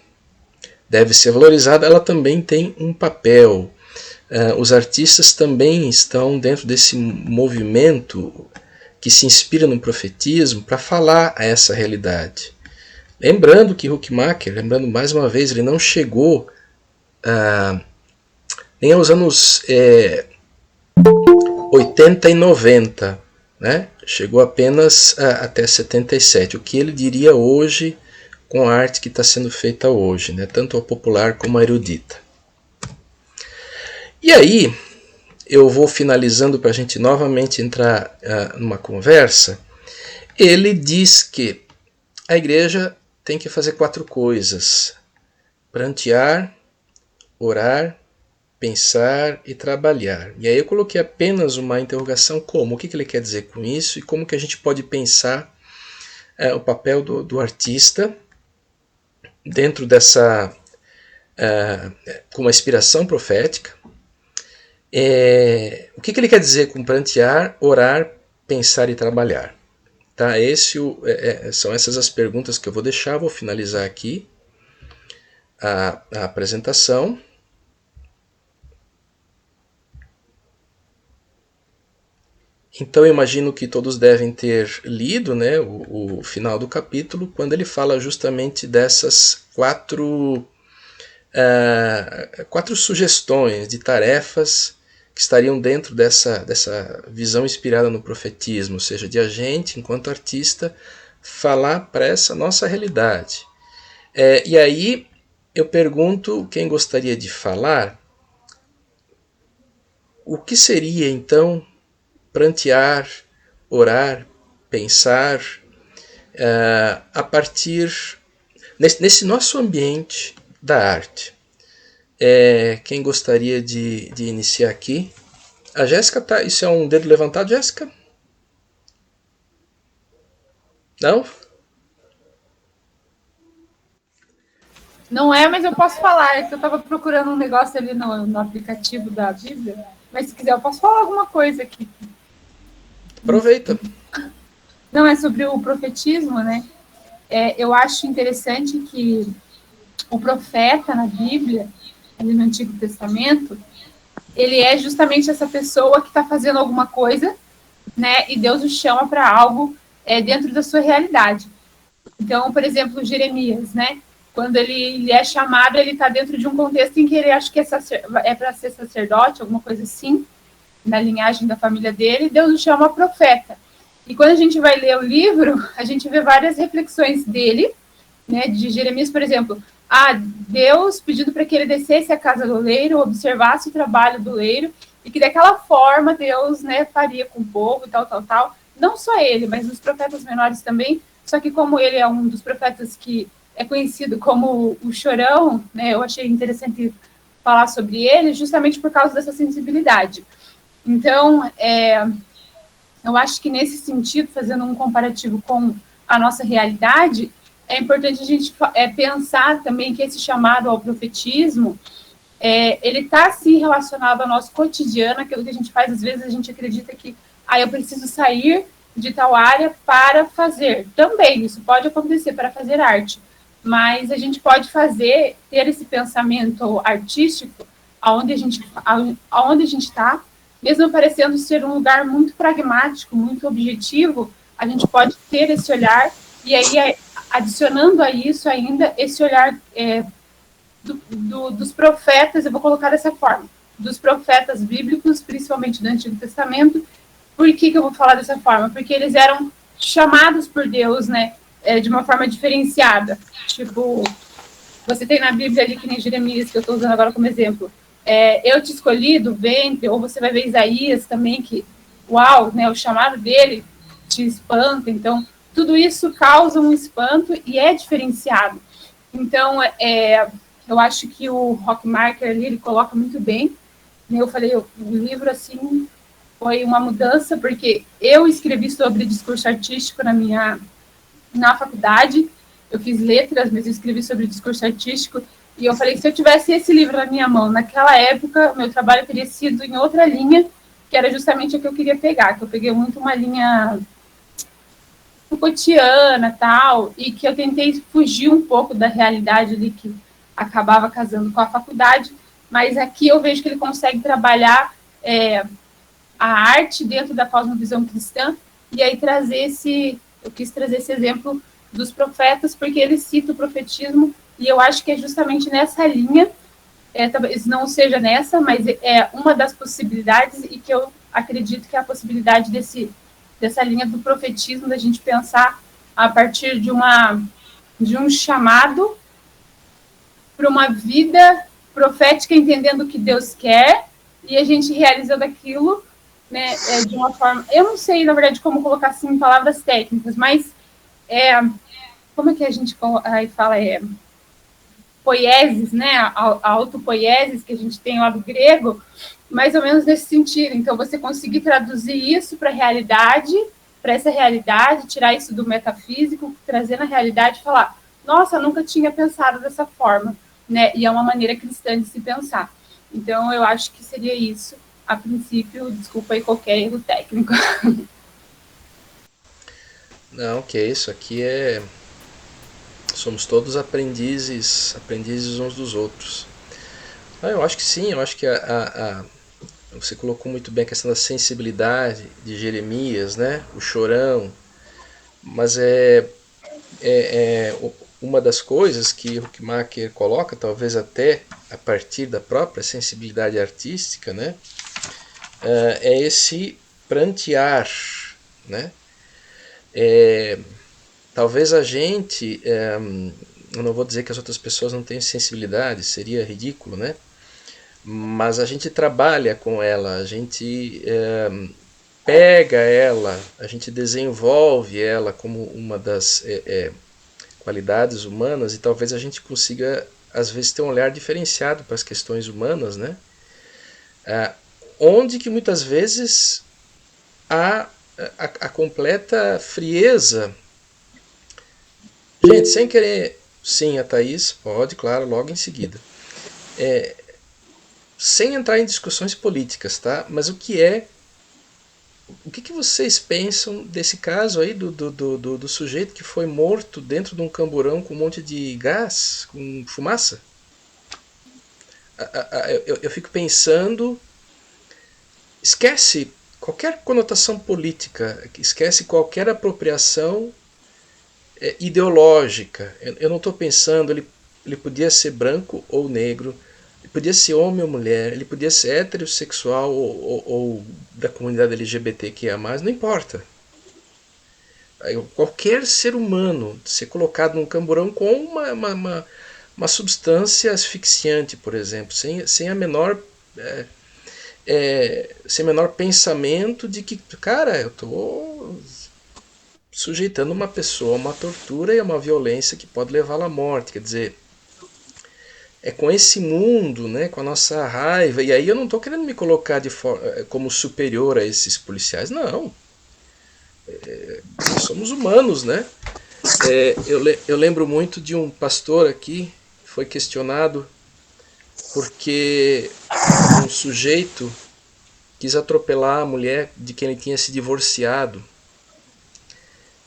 deve ser valorizada, ela também tem um papel. Os artistas também estão dentro desse movimento que se inspira no profetismo para falar a essa realidade. Lembrando que Huckmacher, mais uma vez, ele não chegou nem aos anos 80 e 90, né? Chegou apenas até 77. O que ele diria hoje com a arte que está sendo feita hoje, né? Tanto a popular como a erudita. E aí, eu vou finalizando para a gente novamente entrar numa conversa. Ele diz que a igreja tem que fazer 4 coisas: prantear, orar, pensar e trabalhar. E aí eu coloquei apenas uma interrogação: como? O que ele quer dizer com isso? E como que a gente pode pensar o papel do artista dentro dessa com uma inspiração profética? O que ele quer dizer com prantear, orar, pensar e trabalhar? Tá? São essas as perguntas que eu vou deixar. Vou finalizar aqui a apresentação. Então eu imagino que todos devem ter lido, né, o final do capítulo, quando ele fala justamente dessas 4 sugestões de tarefas que estariam dentro dessa visão inspirada no profetismo, ou seja, de a gente, enquanto artista, falar para essa nossa realidade. E aí eu pergunto, quem gostaria de falar, o que seria então prantear, orar, pensar, a partir, nesse nosso ambiente da arte? Quem gostaria de iniciar aqui? A Jéssica tá. Isso é um dedo levantado, Jéssica? Não? Não é, mas eu posso falar. É que eu estava procurando um negócio ali no aplicativo da Bíblia. Mas se quiser, eu posso falar alguma coisa aqui. Aproveita. Não, é sobre o profetismo, né? Eu acho interessante que o profeta na Bíblia, ali no Antigo Testamento, ele é justamente essa pessoa que está fazendo alguma coisa, né? E Deus o chama para algo dentro da sua realidade. Então, por exemplo, Jeremias, né? Quando ele é chamado, ele está dentro de um contexto em que ele acha que é para ser sacerdote, alguma coisa assim, na linhagem da família dele, e Deus o chama profeta. E quando a gente vai ler o livro, a gente vê várias reflexões dele, né, de Jeremias, por exemplo, Deus pedindo para que ele descesse à casa do oleiro, observasse o trabalho do oleiro, e que daquela forma Deus, né, faria com o povo e tal. Não só ele, mas os profetas menores também, só que como ele é um dos profetas que é conhecido como o Chorão, né, eu achei interessante falar sobre ele, justamente por causa dessa sensibilidade. Então, eu acho que nesse sentido, fazendo um comparativo com a nossa realidade, é importante a gente pensar também que esse chamado ao profetismo, ele está, sim, relacionado ao nosso cotidiano, aquilo que a gente faz, às vezes a gente acredita que, eu preciso sair de tal área para fazer. Também, isso pode acontecer, para fazer arte. Mas a gente pode ter esse pensamento artístico aonde a gente está, mesmo parecendo ser um lugar muito pragmático, muito objetivo, a gente pode ter esse olhar, e aí, adicionando a isso ainda, esse olhar dos profetas, eu vou colocar dessa forma, dos profetas bíblicos, principalmente do Antigo Testamento. Por que eu vou falar dessa forma? Porque eles eram chamados por Deus, né, de uma forma diferenciada. Tipo, você tem na Bíblia ali, que nem Jeremias, que eu estou usando agora como exemplo, eu te escolhi do ventre, ou você vai ver Isaías também, que, uau, né, o chamado dele te espanta. Então, tudo isso causa um espanto e é diferenciado. Então, eu acho que o Rockmarker ali, ele coloca muito bem. Eu falei, o livro, assim, foi uma mudança, porque eu escrevi sobre discurso artístico na faculdade, eu fiz letras, mas eu escrevi sobre discurso artístico, e eu falei, se eu tivesse esse livro na minha mão, naquela época, meu trabalho teria sido em outra linha, que era justamente o que eu queria pegar, que eu peguei muito uma linha Foucaultiana, tal, e que eu tentei fugir um pouco da realidade ali que acabava casando com a faculdade, mas aqui eu vejo que ele consegue trabalhar a arte dentro da cosmovisão cristã, e aí eu quis trazer esse exemplo dos profetas, porque ele cita o profetismo, e eu acho que é justamente nessa linha, talvez não seja nessa, mas é uma das possibilidades, e que eu acredito que é a possibilidade dessa linha do profetismo, da gente pensar a partir de um chamado para uma vida profética, entendendo o que Deus quer, e a gente realizando aquilo, né, de uma forma... Eu não sei, na verdade, como colocar assim em palavras técnicas, mas como é que a gente aí fala? Poiesis, né? A autopoiesis que a gente tem lá do grego, mais ou menos nesse sentido. Então, você conseguir traduzir isso para a realidade, para essa realidade, tirar isso do metafísico, trazer na realidade e falar, nossa, nunca tinha pensado dessa forma, né? E é uma maneira cristã de se pensar. Então, eu acho que seria isso, a princípio. Desculpa aí qualquer erro técnico. Não, que isso, aqui somos todos aprendizes uns dos outros. Eu acho que sim, eu acho que você colocou muito bem a questão da sensibilidade de Jeremias, né? O chorão. Mas uma das coisas que Huckmacher coloca, talvez até a partir da própria sensibilidade artística, né? É esse prantear, né? Talvez a gente, eu não vou dizer que as outras pessoas não têm sensibilidade, seria ridículo, né? Mas a gente trabalha com ela, a gente pega ela, a gente desenvolve ela como uma das qualidades humanas, e talvez a gente consiga, às vezes, ter um olhar diferenciado para as questões humanas, né? Onde que muitas vezes há a completa frieza. Gente, sem querer... Sim, a Thaís pode, claro, logo em seguida. Sem entrar em discussões políticas, tá? Mas o que vocês pensam desse caso aí do sujeito que foi morto dentro de um camburão com um monte de gás, com fumaça? Eu fico pensando... Esquece qualquer conotação política, esquece qualquer apropriação ideológica. Eu não estou pensando, ele podia ser branco ou negro, ele podia ser homem ou mulher, ele podia ser heterossexual ou da comunidade LGBTQIA+, não importa. Qualquer ser humano ser colocado num camburão com uma substância asfixiante, por exemplo, sem a menor... sem o menor pensamento de que, cara, eu estou sujeitando uma pessoa a uma tortura e a uma violência que pode levá-la à morte. Quer dizer, é com esse mundo, né, com a nossa raiva, e aí eu não estou querendo me colocar como superior a esses policiais, não. Somos humanos, né? Eu lembro muito de um pastor aqui, que foi questionado porque um sujeito quis atropelar a mulher de quem ele tinha se divorciado.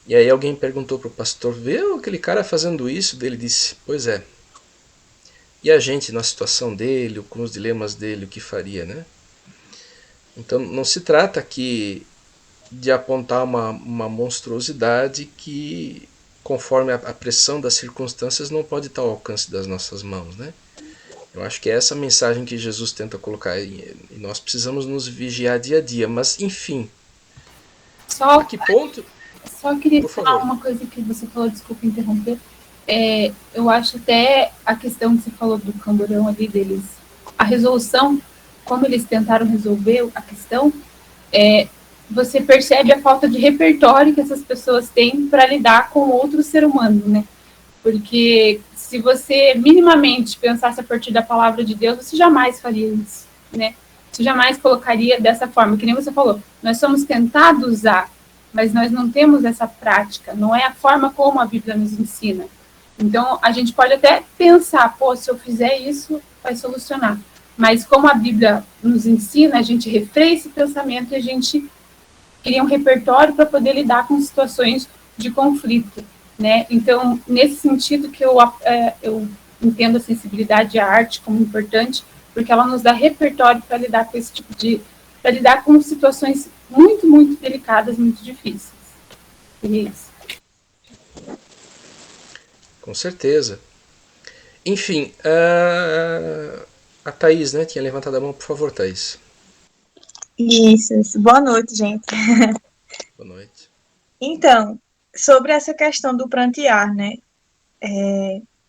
E aí alguém perguntou para o pastor, viu aquele cara fazendo isso? Ele disse, pois é. E a gente na situação dele, com os dilemas dele, o que faria, né? Então não se trata aqui de apontar uma monstruosidade que, conforme a pressão das circunstâncias, não pode estar ao alcance das nossas mãos, né? Eu acho que é essa mensagem que Jesus tenta colocar e nós precisamos nos vigiar dia a dia. Mas, enfim, Só, a que ponto? só queria Por falar favor. uma coisa que você falou, desculpa interromper. Eu acho até a questão que você falou do Camburão ali deles, a resolução, como eles tentaram resolver a questão, você percebe a falta de repertório que essas pessoas têm para lidar com outro ser humano, né? Porque se você minimamente pensasse a partir da palavra de Deus, você jamais faria isso, né? Você jamais colocaria dessa forma, que nem você falou, nós somos tentados a, mas nós não temos essa prática, não é a forma como a Bíblia nos ensina. Então, a gente pode até pensar, pô, se eu fizer isso, vai solucionar. Mas como a Bíblia nos ensina, a gente refreia esse pensamento e a gente cria um repertório para poder lidar com situações de conflito, né? Então, nesse sentido que eu entendo a sensibilidade à arte como importante, porque ela nos dá repertório para lidar com esse tipo de... para lidar com situações muito, muito delicadas, muito difíceis. E é isso. Com certeza. Enfim, a Thaís, né, tinha levantado a mão. Por favor, Thaís. Isso. Boa noite, gente. Boa noite. Então, sobre essa questão do prantear, né?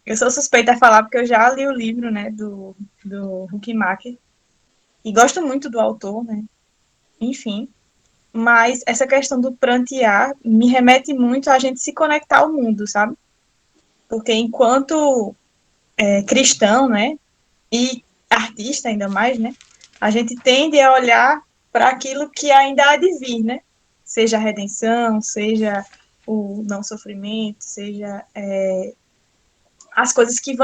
Eu sou suspeita a falar porque eu já li o livro, né, do Huckmacher e gosto muito do autor, né? Enfim, mas essa questão do prantear me remete muito a gente se conectar ao mundo, sabe? Porque enquanto cristão, né, e artista ainda mais, né, a gente tende a olhar para aquilo que ainda há de vir, né? Seja a redenção, seja o não sofrimento, seja as coisas que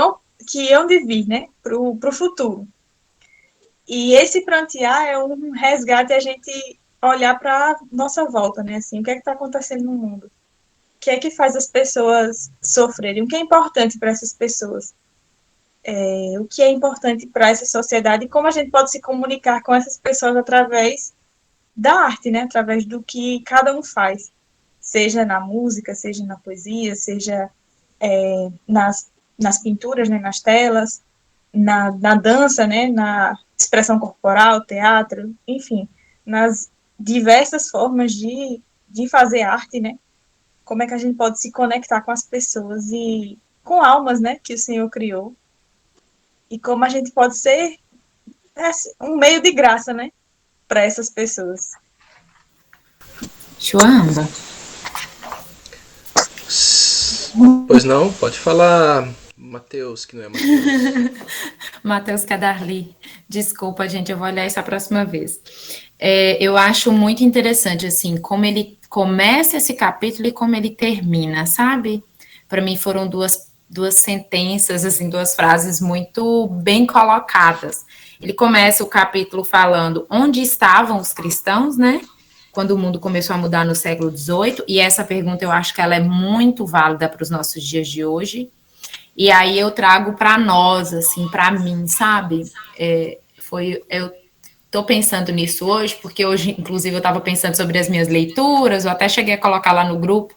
hão de vir, né, pro futuro. E esse prantear é um resgate a gente olhar para nossa volta, né, assim, o que é que está acontecendo no mundo? O que é que faz as pessoas sofrerem? O que é importante para essas pessoas? O que é importante para essa sociedade e como a gente pode se comunicar com essas pessoas através da arte, né? Através do que cada um faz, seja na música, seja na poesia, seja nas pinturas, né? Nas telas, na dança, né? Na expressão corporal, teatro, enfim, nas diversas formas de fazer arte, né? Como é que a gente pode se conectar com as pessoas e com almas, né? Que o Senhor criou. E como a gente pode ser um meio de graça, né? Para essas pessoas. Joamba. Pois não, pode falar, Matheus, que não é Matheus. Matheus Cadarli. Desculpa, gente, eu vou olhar isso a próxima vez. Eu acho muito interessante, assim, como ele começa esse capítulo e como ele termina, sabe? Para mim foram duas sentenças, assim, duas frases muito bem colocadas. Ele começa o capítulo falando onde estavam os cristãos, né? Quando o mundo começou a mudar no século XVIII, e essa pergunta eu acho que ela é muito válida para os nossos dias de hoje. E aí eu trago para nós, assim, para mim, sabe? Eu estou pensando nisso hoje, porque hoje, inclusive, eu estava pensando sobre as minhas leituras, eu até cheguei a colocar lá no grupo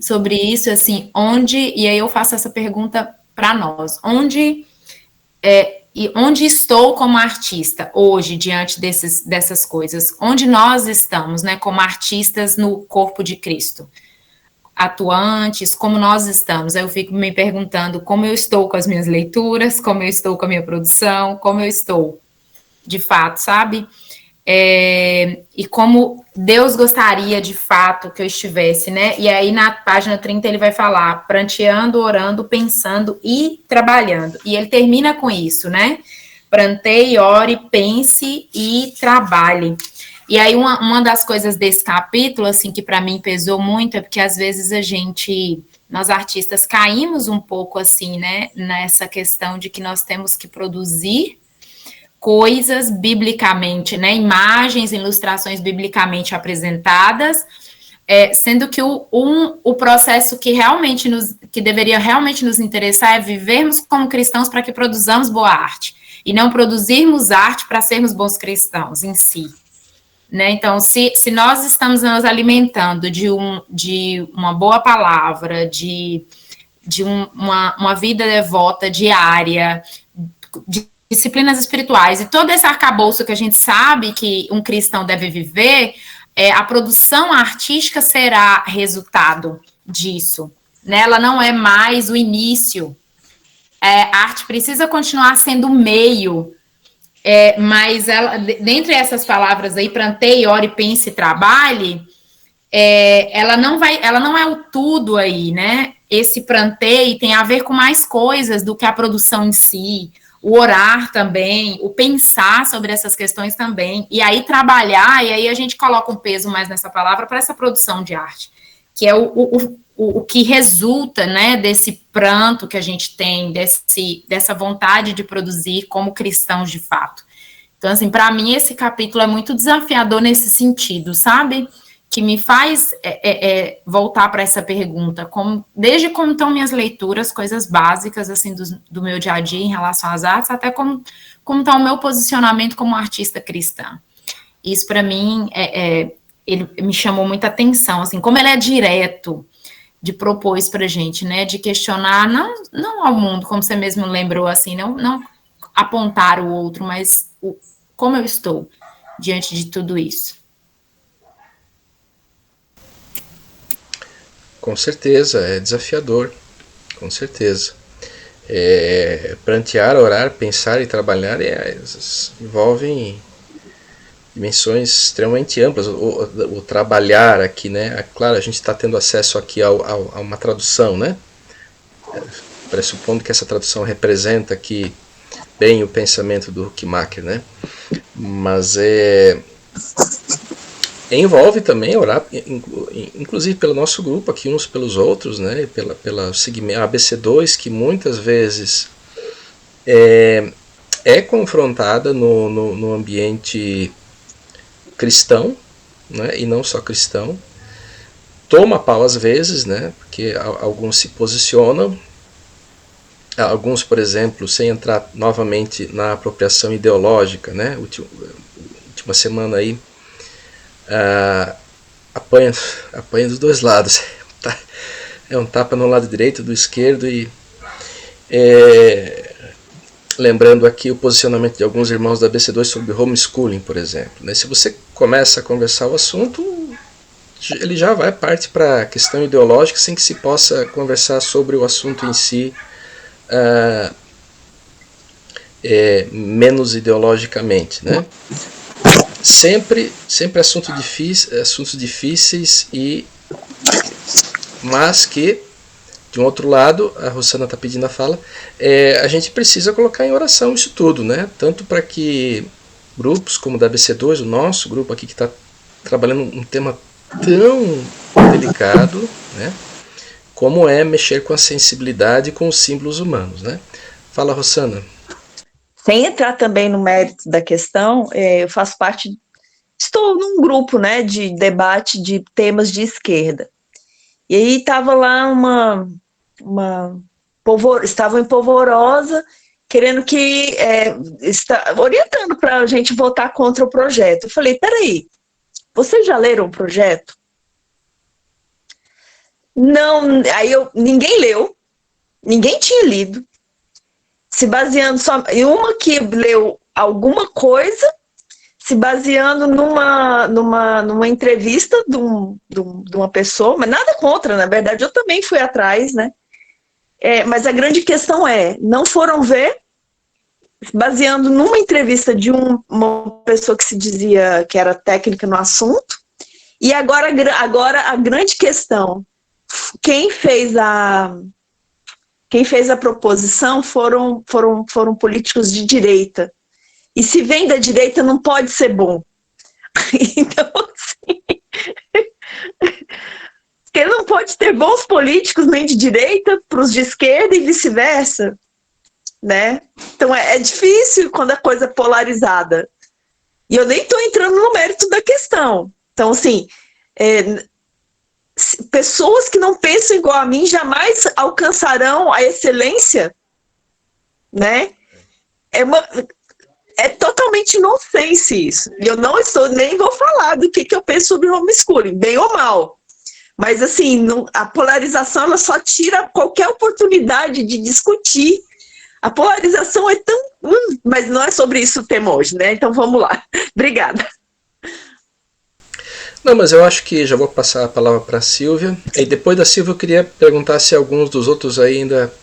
sobre isso, assim, e aí eu faço essa pergunta para nós, onde estou como artista hoje, diante dessas coisas? Onde nós estamos, né, como artistas no corpo de Cristo? Atuantes, como nós estamos? Aí eu fico me perguntando como eu estou com as minhas leituras, como eu estou com a minha produção, como eu estou, de fato, sabe? E como Deus gostaria, de fato, que eu estivesse, né? E aí, na página 30, ele vai falar, pranteando, orando, pensando e trabalhando. E ele termina com isso, né? Pranteie, ore, pense e trabalhe. E aí, uma das coisas desse capítulo, assim, que para mim pesou muito, é porque às vezes a gente, nós artistas caímos um pouco assim, né, nessa questão de que nós temos que produzir coisas biblicamente, né, imagens, ilustrações biblicamente apresentadas, sendo que o processo que deveria realmente nos interessar é vivermos como cristãos para que produzamos boa arte, e não produzirmos arte para sermos bons cristãos em si. Né? Então, se nós estamos nos alimentando de uma boa palavra, de uma vida devota diária, de disciplinas espirituais, e todo esse arcabouço que a gente sabe que um cristão deve viver, a produção artística será resultado disso. Né? Ela não é mais o início. A arte precisa continuar sendo o meio, mas ela, dentre essas palavras aí, planteie, ore, pense, trabalhe, ela não é o tudo aí, né? Esse planteio tem a ver com mais coisas do que a produção em si, o orar também, o pensar sobre essas questões também, e aí trabalhar, e aí a gente coloca um peso mais nessa palavra para essa produção de arte, que é o que resulta, né, desse pranto que a gente tem, dessa vontade de produzir como cristãos de fato. Então, assim, para mim, esse capítulo é muito desafiador nesse sentido, sabe? Que me faz voltar para essa pergunta, desde como estão minhas leituras, coisas básicas, assim, do meu dia a dia em relação às artes, até como está o meu posicionamento como artista cristã. Isso, para mim, ele me chamou muita atenção, assim, como ele é direto, de propor isso para a gente, né, de questionar, não ao mundo, como você mesmo lembrou, assim, não apontar o outro, mas como eu estou diante de tudo isso. Com certeza, é desafiador, com certeza. Prantear, orar, pensar e trabalhar envolvem dimensões extremamente amplas. O trabalhar aqui, né? Claro, a gente está tendo acesso aqui a uma tradução, né? Pressupondo que essa tradução representa aqui bem o pensamento do Huckmacher, né? Mas envolve também orar, inclusive pelo nosso grupo aqui, uns pelos outros, né? Pela segmento ABC2, que muitas vezes é confrontada no ambiente cristão, né, e não só cristão, toma pau às vezes, né, porque alguns se posicionam, alguns, por exemplo, sem entrar novamente na apropriação ideológica, né, última semana aí, apanha dos dois lados, é um tapa no lado direito, do esquerdo, e lembrando aqui o posicionamento de alguns irmãos da ABC2 sobre homeschooling, por exemplo. Né? Se você começa a conversar o assunto, ele já vai parte para a questão ideológica sem que se possa conversar sobre o assunto em si menos ideologicamente. Né? Sempre assuntos difíceis, mas que, de um outro lado, a Rosana está pedindo a fala, a gente precisa colocar em oração isso tudo, né? Tanto para que grupos como o da ABC2, o nosso grupo aqui que está trabalhando um tema tão delicado, né? Como é mexer com a sensibilidade e com os símbolos humanos, né? Fala, Rosana. Sem entrar também no mérito da questão, eu faço parte, estou num grupo, né, de debate de temas de esquerda. E aí estava lá estavam em Polvorosa, querendo que, orientando para a gente votar contra o projeto. Eu falei, peraí, vocês já leram o projeto? Não, aí ninguém leu, ninguém tinha lido, se baseando só em uma que leu alguma coisa, se baseando numa entrevista de uma pessoa, mas nada contra, na verdade, eu também fui atrás, né? Mas a grande questão não foram ver, baseando numa entrevista de uma pessoa que se dizia que era técnica no assunto, e agora a grande questão, quem fez a proposição foram políticos de direita. E se vem da direita, não pode ser bom. Então, assim, ele não pode pode ter bons políticos nem de direita para os de esquerda e vice-versa, né? Então é difícil quando a coisa é polarizada. E eu nem estou entrando no mérito da questão. Então, assim, pessoas que não pensam igual a mim jamais alcançarão a excelência, né? É totalmente nonsense isso. E eu nem vou falar do que eu penso sobre homeschooling, bem ou mal. Mas, assim, a polarização ela só tira qualquer oportunidade de discutir. A polarização é tão... Mas não é sobre isso o tema hoje, né? Então vamos lá. Obrigada. Não, mas eu acho que já vou passar a palavra para a Silvia. E depois da Silvia eu queria perguntar se alguns dos outros ainda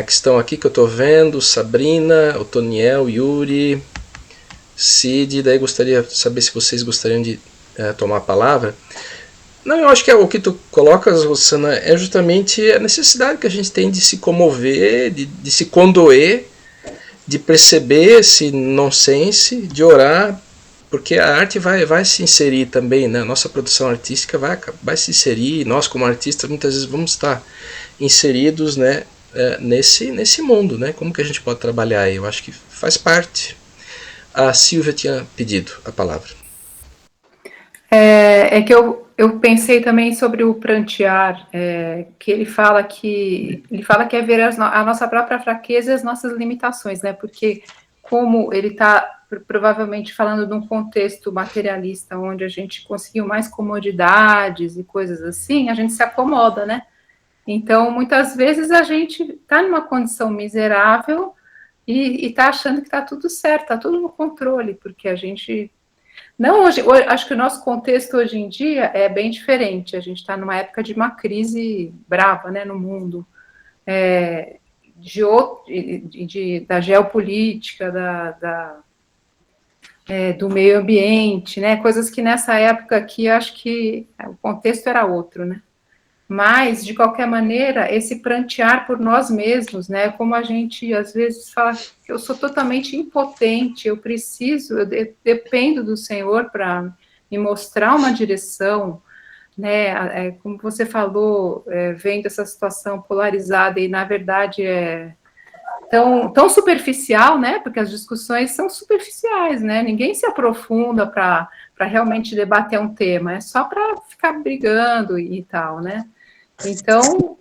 que estão aqui, que eu estou vendo, Sabrina, Otoniel, Yuri, Cid, daí gostaria de saber se vocês gostariam de tomar a palavra. Não, eu acho que o que tu colocas, Rosana, é justamente a necessidade que a gente tem de se comover, de se condoer, de perceber esse nonsense, de orar, porque a arte vai se inserir também, né? A nossa produção artística vai se inserir, nós como artistas muitas vezes vamos estar inseridos, né, nesse mundo, né? Como que a gente pode trabalhar aí? Eu acho que faz parte. A Silvia tinha pedido a palavra. É que eu pensei também sobre o prantear, que ele fala que é ver a nossa própria fraqueza e as nossas limitações, né? Porque como ele está provavelmente falando de um contexto materialista, onde a gente conseguiu mais comodidades e coisas assim, a gente se acomoda, né? Então, muitas vezes a gente está numa condição miserável e está achando que está tudo certo, está tudo no controle, porque a gente... Não, hoje, acho que o nosso contexto hoje em dia é bem diferente. A gente está numa época de uma crise brava, né, no mundo, da geopolítica, do meio ambiente, né, coisas que nessa época aqui acho que o contexto era outro, né. Mas, de qualquer maneira, esse prantear por nós mesmos, né, como a gente às vezes fala que eu sou totalmente impotente, eu dependo do Senhor para me mostrar uma direção, né, como você falou, vendo essa situação polarizada e, na verdade, tão superficial, né, porque as discussões são superficiais, né, ninguém se aprofunda para realmente debater um tema, é só para ficar brigando e tal, né. Então,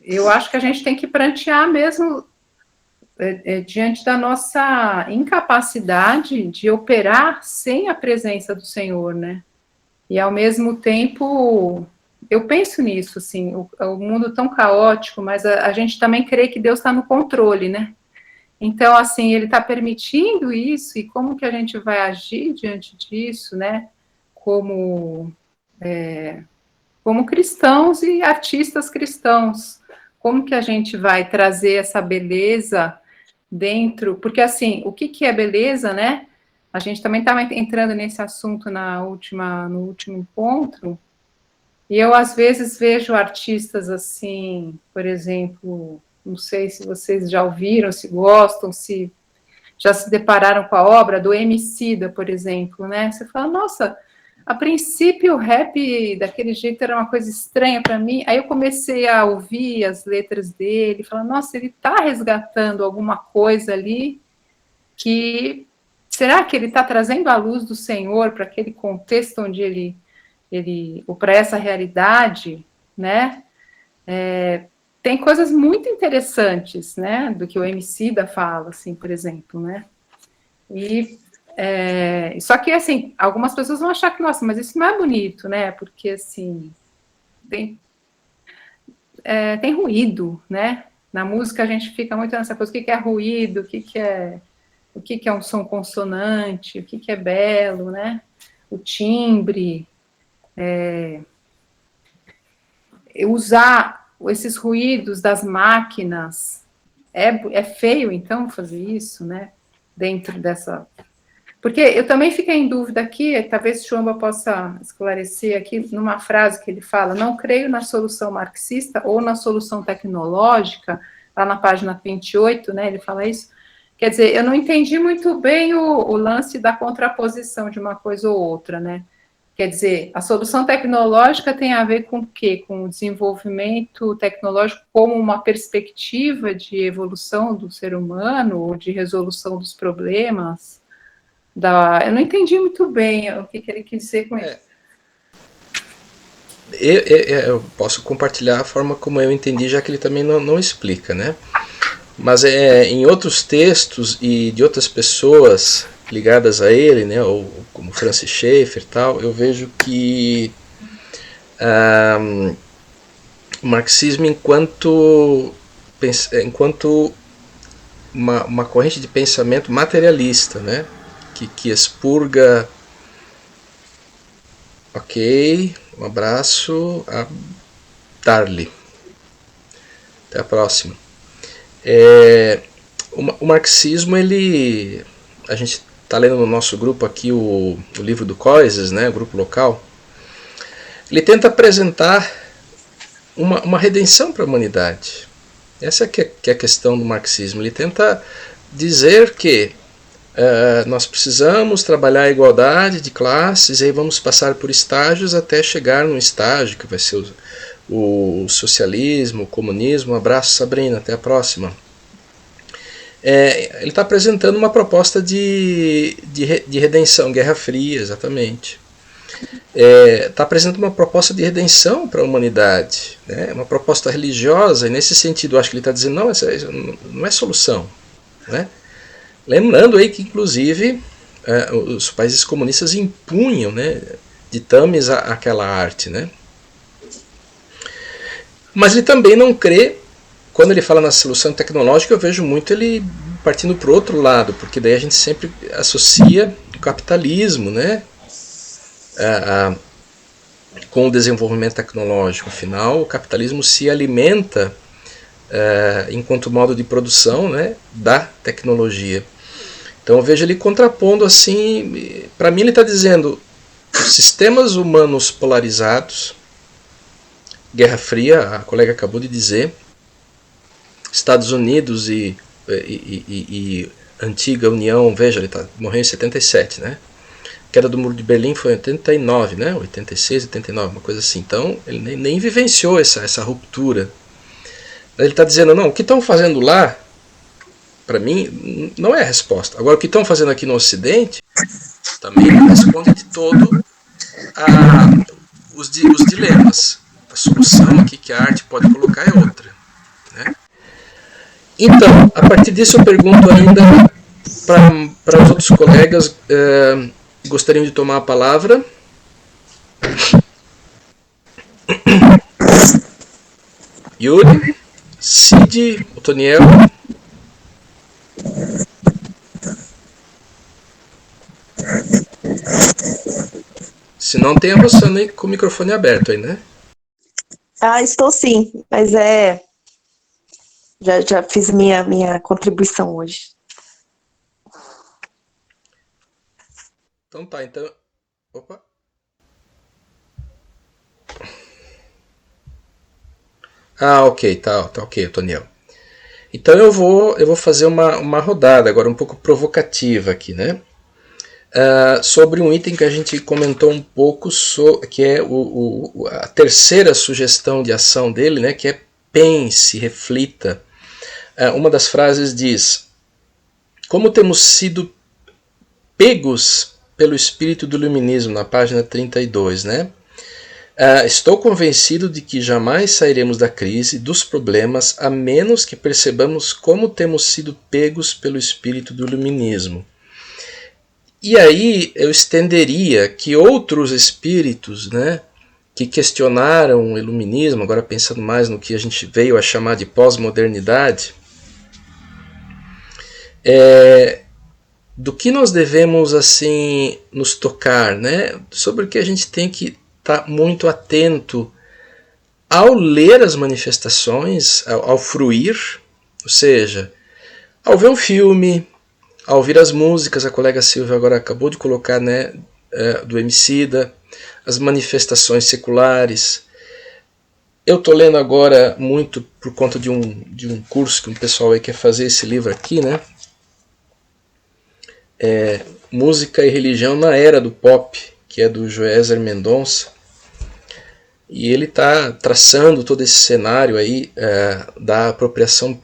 eu acho que a gente tem que prantear mesmo diante da nossa incapacidade de operar sem a presença do Senhor, né? E, ao mesmo tempo, eu penso nisso, assim, o mundo tão caótico, mas a gente também crê que Deus está no controle, né? Então, assim, Ele está permitindo isso, e como que a gente vai agir diante disso, né? Como cristãos e artistas cristãos, como que a gente vai trazer essa beleza dentro, porque assim, o que é beleza, né? A gente também estava entrando nesse assunto no último encontro, e eu às vezes vejo artistas assim, por exemplo, não sei se vocês já ouviram, se gostam, se já se depararam com a obra do Emicida, por exemplo, né? Você fala, nossa, a princípio o rap daquele jeito era uma coisa estranha para mim, aí eu comecei a ouvir as letras dele, falar, nossa, ele está resgatando alguma coisa ali que, será que ele está trazendo a luz do Senhor para aquele contexto onde ou para essa realidade, né? Tem coisas muito interessantes, né, do que o Emicida fala, assim, por exemplo, né? Só que, assim, algumas pessoas vão achar que, nossa, mas isso não é bonito, né? Porque, assim, tem ruído, né? Na música a gente fica muito nessa coisa, o que é ruído, o que é um som consonante, o que é belo, né? O timbre, usar esses ruídos das máquinas, é feio, então, fazer isso, né? Dentro dessa... Porque eu também fiquei em dúvida aqui, talvez Chumba possa esclarecer aqui, numa frase que ele fala, não creio na solução marxista ou na solução tecnológica, lá na página 28, né, ele fala isso. Quer dizer, eu não entendi muito bem o lance da contraposição de uma coisa ou outra, né? Quer dizer, a solução tecnológica tem a ver com o quê? Com o desenvolvimento tecnológico como uma perspectiva de evolução do ser humano, ou de resolução dos problemas? Eu não entendi muito bem o que ele quis dizer com isso. Eu posso compartilhar a forma como eu entendi, já que ele também não explica, né? Mas em outros textos e de outras pessoas ligadas a ele, né, ou como Francis Schaeffer e tal, eu vejo que o marxismo enquanto uma corrente de pensamento materialista, né, que expurga, ok, um abraço a Darly, até a próxima. O marxismo, a gente está lendo no nosso grupo aqui o livro do Coises, né, o grupo local. Ele tenta apresentar uma redenção para a humanidade. Essa que é a questão do marxismo. Ele tenta dizer que nós precisamos trabalhar a igualdade de classes e aí vamos passar por estágios até chegar num estágio que vai ser o socialismo, o comunismo. Um abraço, Sabrina, até a próxima. Ele está apresentando uma proposta de redenção, Guerra Fria, exatamente. Está apresentando uma proposta de redenção para a humanidade, né? Uma proposta religiosa, e nesse sentido acho que ele está dizendo, não, essa não é solução, né? Lembrando aí que, inclusive, os países comunistas impunham, né, ditames àquela arte, né? Mas ele também não crê, quando ele fala na solução tecnológica, eu vejo muito ele partindo para o outro lado, porque daí a gente sempre associa o capitalismo, né, com o desenvolvimento tecnológico. Afinal, o capitalismo se alimenta, enquanto modo de produção, né, da tecnologia. Então eu vejo ele contrapondo assim, para mim ele está dizendo, os sistemas humanos polarizados, Guerra Fria, a colega acabou de dizer, Estados Unidos e antiga União, veja, ele morreu em 77, né? A queda do Muro de Berlim foi em 89, né? 86, 89, uma coisa assim. Então ele nem vivenciou essa ruptura. Ele está dizendo, não, o que estão fazendo lá, para mim, não é a resposta. Agora, o que estão fazendo aqui no Ocidente também não responde de todo os dilemas. A solução aqui que a arte pode colocar é outra, né? Então, a partir disso eu pergunto ainda para os outros colegas, gostariam de tomar a palavra? Yuri, Cid, Otoniel. Se não, tem a Rossana aí com o microfone aberto aí, né? Estou sim, mas já fiz minha contribuição hoje. Então tá, então... Opa! Ok, tá ok, Toniel. Então eu vou fazer uma rodada agora um pouco provocativa aqui, né? Sobre um item que a gente comentou um pouco, que é a terceira sugestão de ação dele, né? Que é pense, reflita. Uma das frases diz: como temos sido pegos pelo espírito do iluminismo, na página 32, né? Estou convencido de que jamais sairemos da crise, dos problemas, a menos que percebamos como temos sido pegos pelo espírito do iluminismo. E aí eu estenderia que outros espíritos, né, que questionaram o iluminismo, agora pensando mais no que a gente veio a chamar de pós-modernidade, do que nós devemos assim nos tocar, né, sobre o que a gente tem que estar muito atento ao ler as manifestações, ao fruir, ou seja, ao ver um filme, ao ouvir as músicas, a colega Silvia agora acabou de colocar, né, do Emicida, as manifestações seculares. Eu estou lendo agora muito por conta de um curso que um pessoal aí quer fazer, esse livro aqui, né? Música e Religião na Era do Pop, que é do Joézer Mendonça, e ele está traçando todo esse cenário aí da apropriação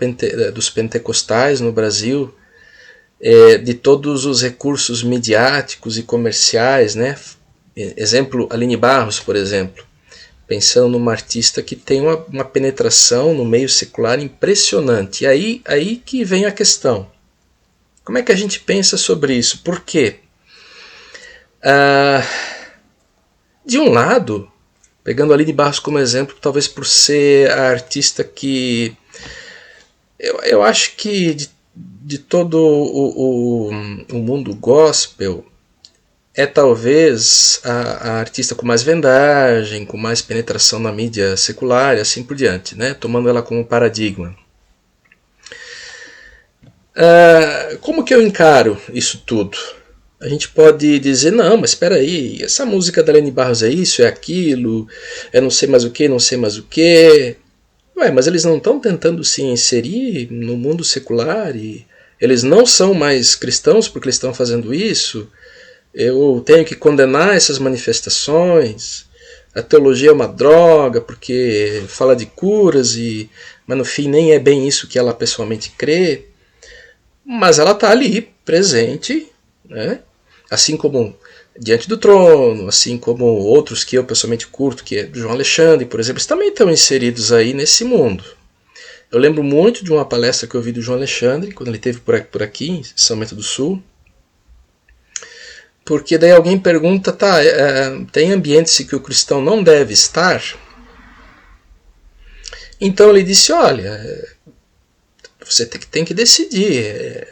dos pentecostais no Brasil, de todos os recursos midiáticos e comerciais, né? Exemplo, Aline Barros, por exemplo, pensando numa artista que tem uma penetração no meio secular impressionante. E aí que vem a questão. Como é que a gente pensa sobre isso? Por quê? De um lado, pegando a Aline Barros como exemplo, talvez por ser a artista que eu acho que de todo o mundo gospel, é talvez a artista com mais vendagem, com mais penetração na mídia secular e assim por diante, né? Tomando ela como paradigma. Como que eu encaro isso tudo? A gente pode dizer, não, mas espera aí, essa música da Aline Barros é isso, é aquilo, é não sei mais o que, não sei mais o que. Ué, mas eles não estão tentando se inserir no mundo secular e eles não são mais cristãos porque eles estão fazendo isso? Eu tenho que condenar essas manifestações, a teologia é uma droga porque fala de curas, mas no fim nem é bem isso que ela pessoalmente crê, mas ela está ali, presente, né? Assim como Diante do Trono, assim como outros que eu pessoalmente curto, que é do João Alexandre, por exemplo, eles também estão inseridos aí nesse mundo. Eu lembro muito de uma palestra que eu vi do João Alexandre, quando ele esteve por aqui, em São Bento do Sul, porque daí alguém pergunta, tem ambientes em que o cristão não deve estar? Então ele disse, olha, você tem que decidir.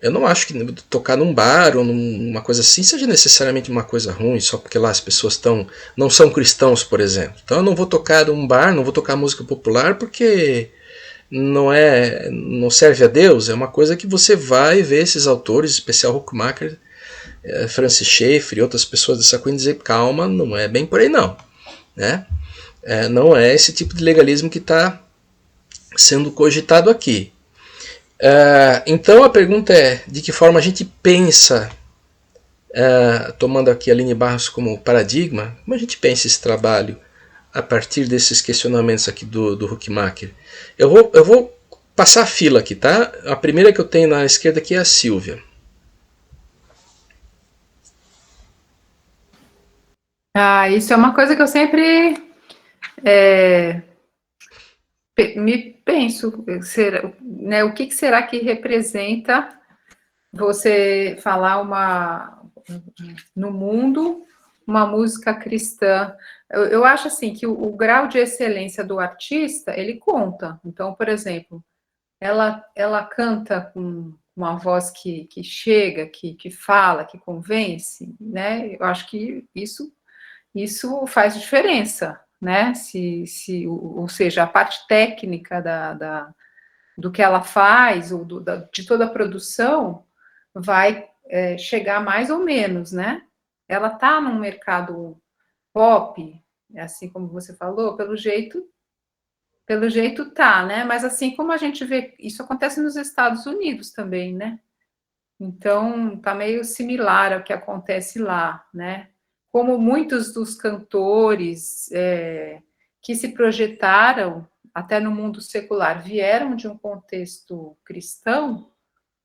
Eu não acho que tocar num bar ou numa coisa assim seja necessariamente uma coisa ruim, só porque lá as pessoas não são cristãos, por exemplo. Então eu não vou tocar num bar, não vou tocar música popular porque não serve a Deus. É uma coisa que você vai ver esses autores, em especial Huckmacher, Francis Schaeffer e outras pessoas dessa coisa dizer, calma, não é bem por aí não, né? Não é esse tipo de legalismo que está sendo cogitado aqui. Então a pergunta é, de que forma a gente pensa, tomando aqui a Aline Barros como paradigma, como a gente pensa esse trabalho a partir desses questionamentos aqui do Huckmacher? Eu vou passar a fila aqui, tá? A primeira que eu tenho na esquerda aqui é a Silvia. Isso é uma coisa que eu sempre me penso, né, o que será que representa você falar no mundo uma música cristã? Eu acho assim que o grau de excelência do artista, ele conta. Então, por exemplo, ela canta com uma voz que chega, que fala, que convence, né? Eu acho que isso faz diferença, né? Ou seja, a parte técnica do que ela faz, ou de toda a produção, vai chegar mais ou menos, né? Ela está num mercado pop, assim como você falou, pelo jeito tá, né? Mas assim como a gente vê, isso acontece nos Estados Unidos também, né? Então, tá meio similar ao que acontece lá, né? Como muitos dos cantores que se projetaram até no mundo secular vieram de um contexto cristão,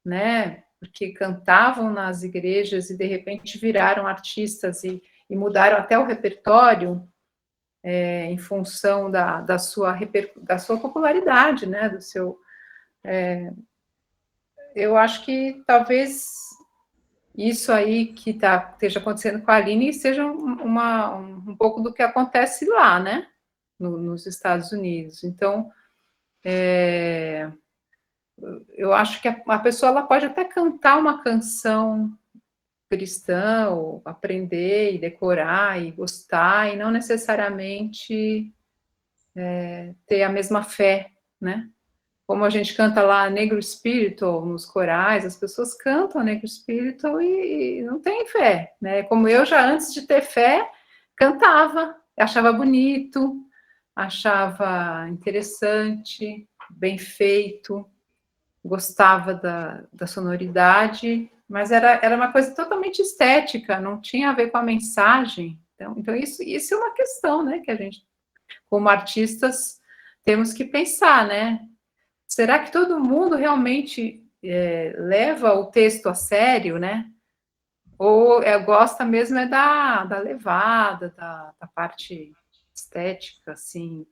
né? Porque cantavam nas igrejas e de repente viraram artistas e mudaram até o repertório em função da sua popularidade, né? Do seu. Eu acho que talvez isso aí que esteja acontecendo com a Aline seja um pouco do que acontece lá, né? Nos Estados Unidos. Então, eu acho que a pessoa ela pode até cantar uma canção cristã, ou aprender e decorar e gostar, e não necessariamente ter a mesma fé, né? Como a gente canta lá Negro Spiritual nos corais, as pessoas cantam Negro Spiritual e não têm fé, né? Como eu já antes de ter fé, cantava, achava bonito, achava interessante, bem feito, gostava da sonoridade, Mas era uma coisa totalmente estética, não tinha a ver com a mensagem. Então isso é uma questão, né, que a gente, como artistas, temos que pensar, né? Será que todo mundo realmente leva o texto a sério, né? Ou gosta mesmo da levada, da parte estética, assim,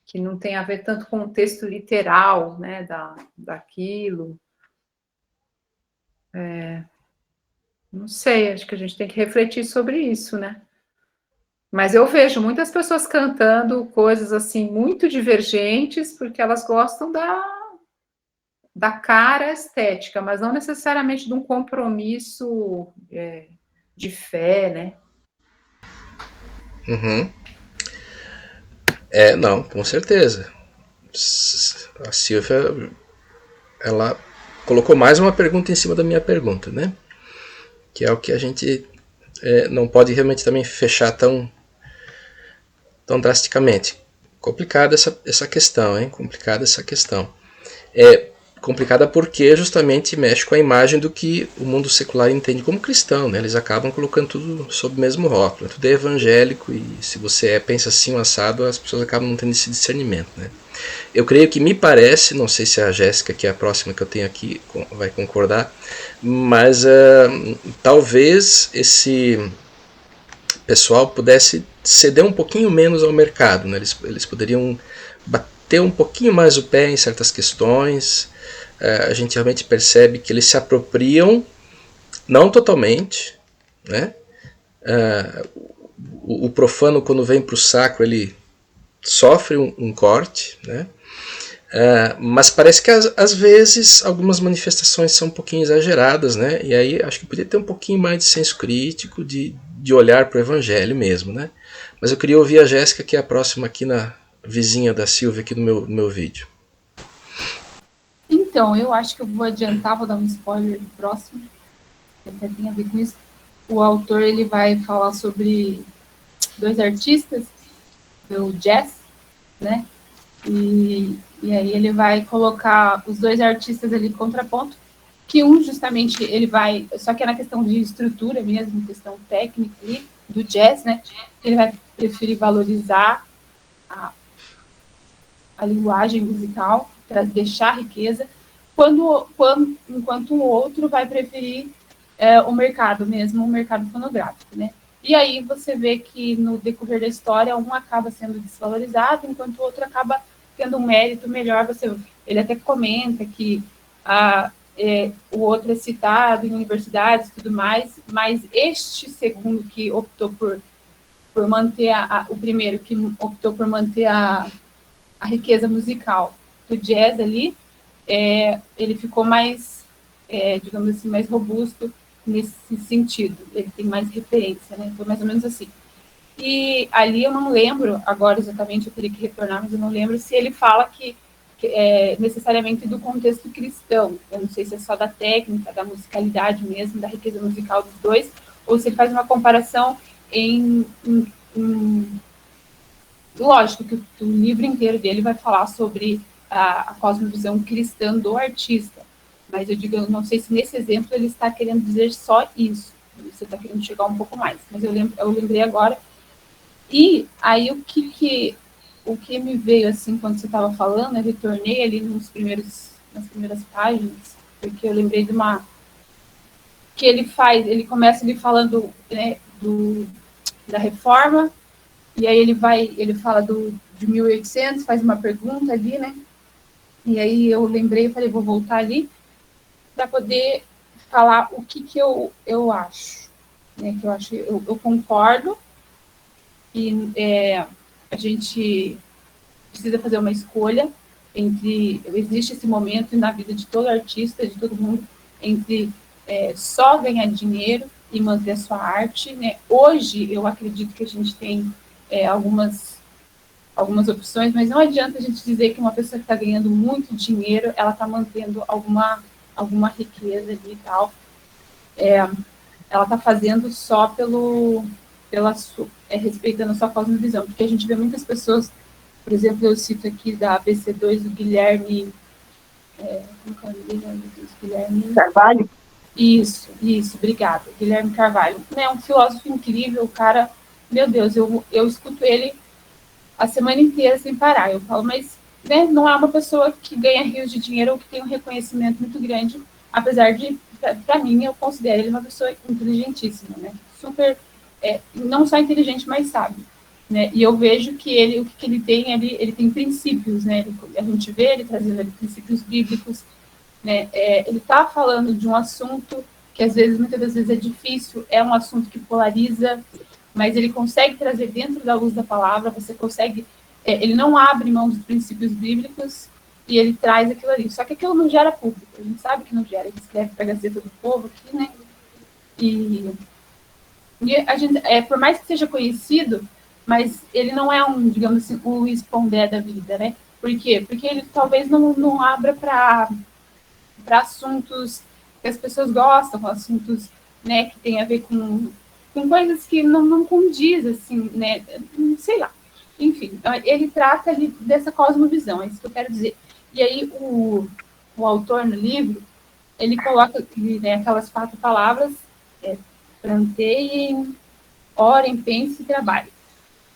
que não tem a ver tanto com o texto literal, né, daquilo. Não sei, acho que a gente tem que refletir sobre isso, né? Mas eu vejo muitas pessoas cantando coisas assim muito divergentes, porque elas gostam da cara estética, mas não necessariamente de um compromisso de fé, né? Uhum. Não, com certeza. A Silvia, ela colocou mais uma pergunta em cima da minha pergunta, né? Que é o que a gente não pode realmente também fechar tão drasticamente. Complicada essa questão, hein? Complicada essa questão. Complicada porque justamente mexe com a imagem do que o mundo secular entende como cristão, né? Eles acabam colocando tudo sob o mesmo rótulo. Tudo é evangélico e se você pensa assim, um assado, as pessoas acabam não tendo esse discernimento, né? Eu creio que me parece, não sei se a Jéssica, que é a próxima que eu tenho aqui, vai concordar, mas talvez esse pessoal pudesse ceder um pouquinho menos ao mercado, né? Eles poderiam bater um pouquinho mais o pé em certas questões. A gente realmente percebe que eles se apropriam, não totalmente, né? O profano, quando vem para o sacro, ele sofre um corte, né? Mas parece que às vezes algumas manifestações são um pouquinho exageradas, né? E aí acho que podia ter um pouquinho mais de senso crítico, de olhar para o evangelho mesmo, né? Mas eu queria ouvir a Jéssica, que é a próxima aqui, na vizinha da Silvia aqui no meu vídeo. Então, eu acho que eu vou adiantar, vou dar um spoiler do próximo, que até tem a ver com isso. O autor, ele vai falar sobre 2 artistas do jazz, né? E aí ele vai colocar os 2 artistas ali em contraponto, que um justamente ele vai, só que é na questão de estrutura mesmo, questão técnica ali, do jazz, né? Ele vai preferir valorizar a linguagem musical, para deixar riqueza, enquanto o outro vai preferir o mercado mesmo, o mercado fonográfico, né? E aí você vê que no decorrer da história, um acaba sendo desvalorizado, enquanto o outro acaba tendo um mérito melhor. Ele até comenta que o outro é citado em universidades e tudo mais, mas este segundo que optou por manter o primeiro que optou por manter a riqueza musical do jazz ali, ele ficou mais, digamos assim, mais robusto nesse sentido. Ele tem mais referência, né? Foi mais ou menos assim. E ali eu não lembro agora exatamente, eu teria que retornar, mas eu não lembro se ele fala que necessariamente do contexto cristão. Eu não sei se é só da técnica, da musicalidade mesmo, da riqueza musical dos dois, ou se ele faz uma comparação lógico que o livro inteiro dele vai falar sobre a cosmovisão cristã do artista, mas eu não sei se nesse exemplo ele está querendo dizer só isso, você está querendo chegar um pouco mais, mas eu lembrei agora. E aí o que me veio assim quando você estava falando, eu retornei ali nas primeiras páginas, porque eu lembrei de uma que ele começa ali falando, né, da reforma. E aí ele fala de 1800, faz uma pergunta ali, né? E aí eu lembrei, falei, vou voltar ali para poder falar o que eu acho, né? Que eu concordo e a gente precisa fazer uma escolha existe esse momento na vida de todo artista, de todo mundo, entre só ganhar dinheiro e manter a sua arte, né? Hoje eu acredito que a gente tem algumas opções, mas não adianta a gente dizer que uma pessoa que está ganhando muito dinheiro, ela está mantendo alguma riqueza ali e tal. Ela está fazendo só respeitando a sua cosmovisão, porque a gente vê muitas pessoas, por exemplo, eu cito aqui da ABC2 o Guilherme, como é o nome dele? Guilherme Carvalho? Isso, obrigada. Guilherme Carvalho. É um filósofo incrível, o cara, meu Deus, eu escuto ele a semana inteira sem parar. Eu falo, mas né, não é uma pessoa que ganha rios de dinheiro ou que tem um reconhecimento muito grande, apesar de, para mim, eu considero ele uma pessoa inteligentíssima, né? Super, não só inteligente, mas sábio. Né? E eu vejo que ele, o que ele tem, ele tem princípios, né? A gente vê ele trazendo ali, princípios bíblicos, né? Ele está falando de um assunto que às vezes, muitas das vezes é difícil, é um assunto que polariza, mas ele consegue trazer dentro da luz da palavra, você consegue, ele não abre mão dos princípios bíblicos e ele traz aquilo ali. Só que aquilo não gera público, a gente sabe que não gera, ele escreve para a Gazeta do Povo aqui, né? E a gente, por mais que seja conhecido, mas ele não é um, digamos assim, o Luiz Pondé da vida, né? Por quê? Porque ele talvez não abra para assuntos que as pessoas gostam, assuntos, né, que tem a ver com coisas que não condiz, assim, né, sei lá. Enfim, ele trata ali dessa cosmovisão, é isso que eu quero dizer. E aí o autor no livro, ele coloca, né, aquelas 4 palavras, planteiem, orem, pensem e trabalhem.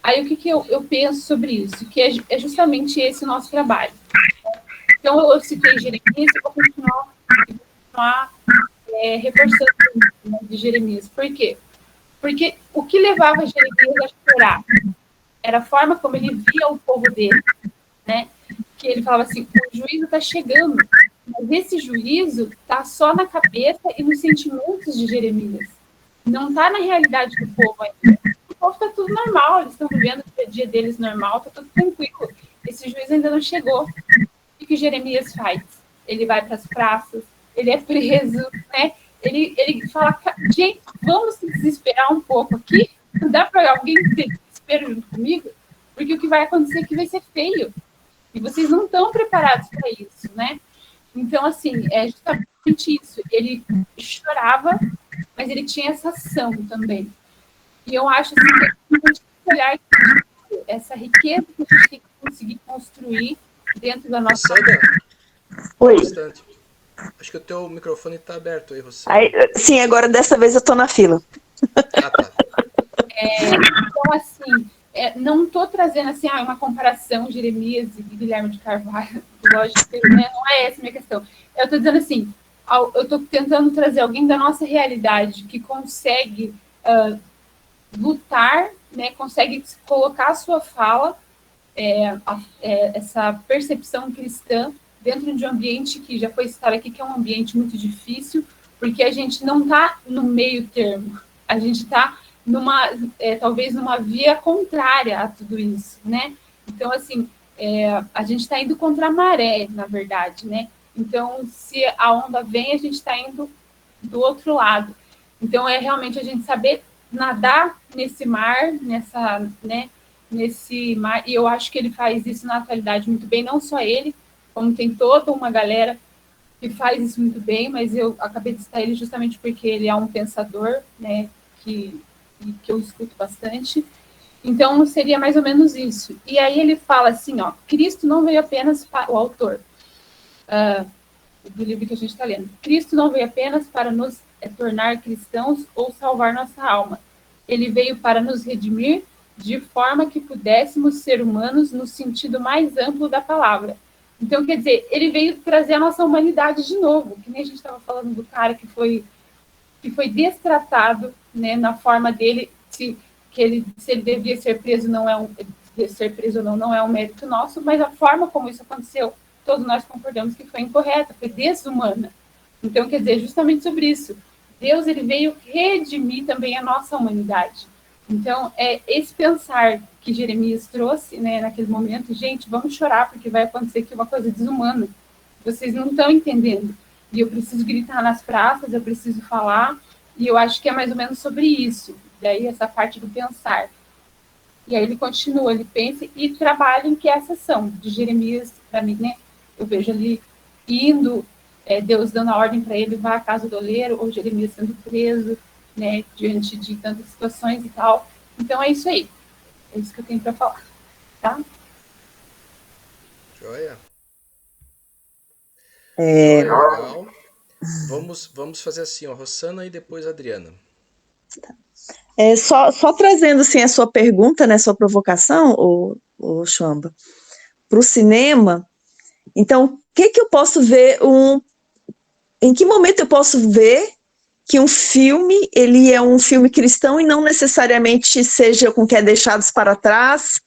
Aí o que eu penso sobre isso? Que é justamente esse o nosso trabalho. Então eu citei Jeremias, eu vou continuar reforçando isso, né, de Jeremias. Por quê? Porque o que levava Jeremias a chorar era a forma como ele via o povo dele, né? Que ele falava assim, o juízo está chegando, mas esse juízo está só na cabeça e nos sentimentos de Jeremias. Não está na realidade do povo ainda. O povo está tudo normal, eles estão vivendo o dia a dia deles normal, está tudo tranquilo. Esse juízo ainda não chegou. O que Jeremias faz? Ele vai para as praças, ele é preso, né? Ele fala, gente, vamos se desesperar um pouco aqui? Dá para alguém ter desespero junto comigo? Porque o que vai acontecer aqui vai ser feio. E vocês não estão preparados para isso, né? Então, assim, é justamente isso. Ele chorava, mas ele tinha essa ação também. E eu acho assim, que a gente tem que olhar essa riqueza que a gente tem que conseguir construir dentro da nossa... Oi. Bastante. Acho que o teu microfone está aberto aí, você. Sim, agora dessa vez eu estou na fila. Ah, tá. Então, assim, não estou trazendo assim, uma comparação Jeremias e Guilherme de Carvalho, lógico, né? Não é essa a minha questão. Eu estou dizendo assim, eu estou tentando trazer alguém da nossa realidade que consegue lutar, né? Consegue colocar a sua fala, essa percepção cristã dentro de um ambiente que já foi citado aqui, que é um ambiente muito difícil, porque a gente não está no meio termo, a gente está talvez numa via contrária a tudo isso, né? Então, assim, a gente está indo contra a maré, na verdade, né? Então, se a onda vem, a gente está indo do outro lado. Então, é realmente a gente saber nadar nesse mar, nesse mar, e eu acho que ele faz isso na atualidade muito bem, não só ele, como tem toda uma galera que faz isso muito bem, mas eu acabei de citar ele justamente porque ele é um pensador, né, que eu escuto bastante. Então, seria mais ou menos isso. E aí ele fala assim, ó, Cristo não veio apenas para... O autor do livro que a gente está lendo. Cristo não veio apenas para nos tornar cristãos ou salvar nossa alma. Ele veio para nos redimir de forma que pudéssemos ser humanos no sentido mais amplo da palavra. Então, quer dizer, ele veio trazer a nossa humanidade de novo, que nem a gente estava falando do cara que foi destratado, né, na forma dele, se ele devia ser preso ser preso ou não é um mérito nosso, mas a forma como isso aconteceu, todos nós concordamos que foi incorreta, foi desumana. Então, quer dizer, justamente sobre isso. Deus, ele veio redimir também a nossa humanidade. Então, esse pensar que Jeremias trouxe, né, naquele momento, gente, vamos chorar, porque vai acontecer aqui uma coisa desumana. Vocês não estão entendendo. E eu preciso gritar nas praças, eu preciso falar, e eu acho que é mais ou menos sobre isso. Daí, essa parte do pensar. E aí ele continua, ele pensa e trabalha em que essa ação de Jeremias, para mim, né, eu vejo ali indo, Deus dando a ordem para ele, vá à casa do oleiro, ou Jeremias sendo preso, né, diante de tantas situações e tal. Então, é isso aí. É isso que eu tenho para falar, tá? Joia. É, Legal. Vamos fazer assim, ó, Rossana e depois a Adriana. Só trazendo assim a sua pergunta, né, sua provocação, o Chamba, para o cinema. Então, o que eu posso ver? Em que momento eu posso ver que um filme ele é um filme cristão e não necessariamente seja com que é deixados para trás,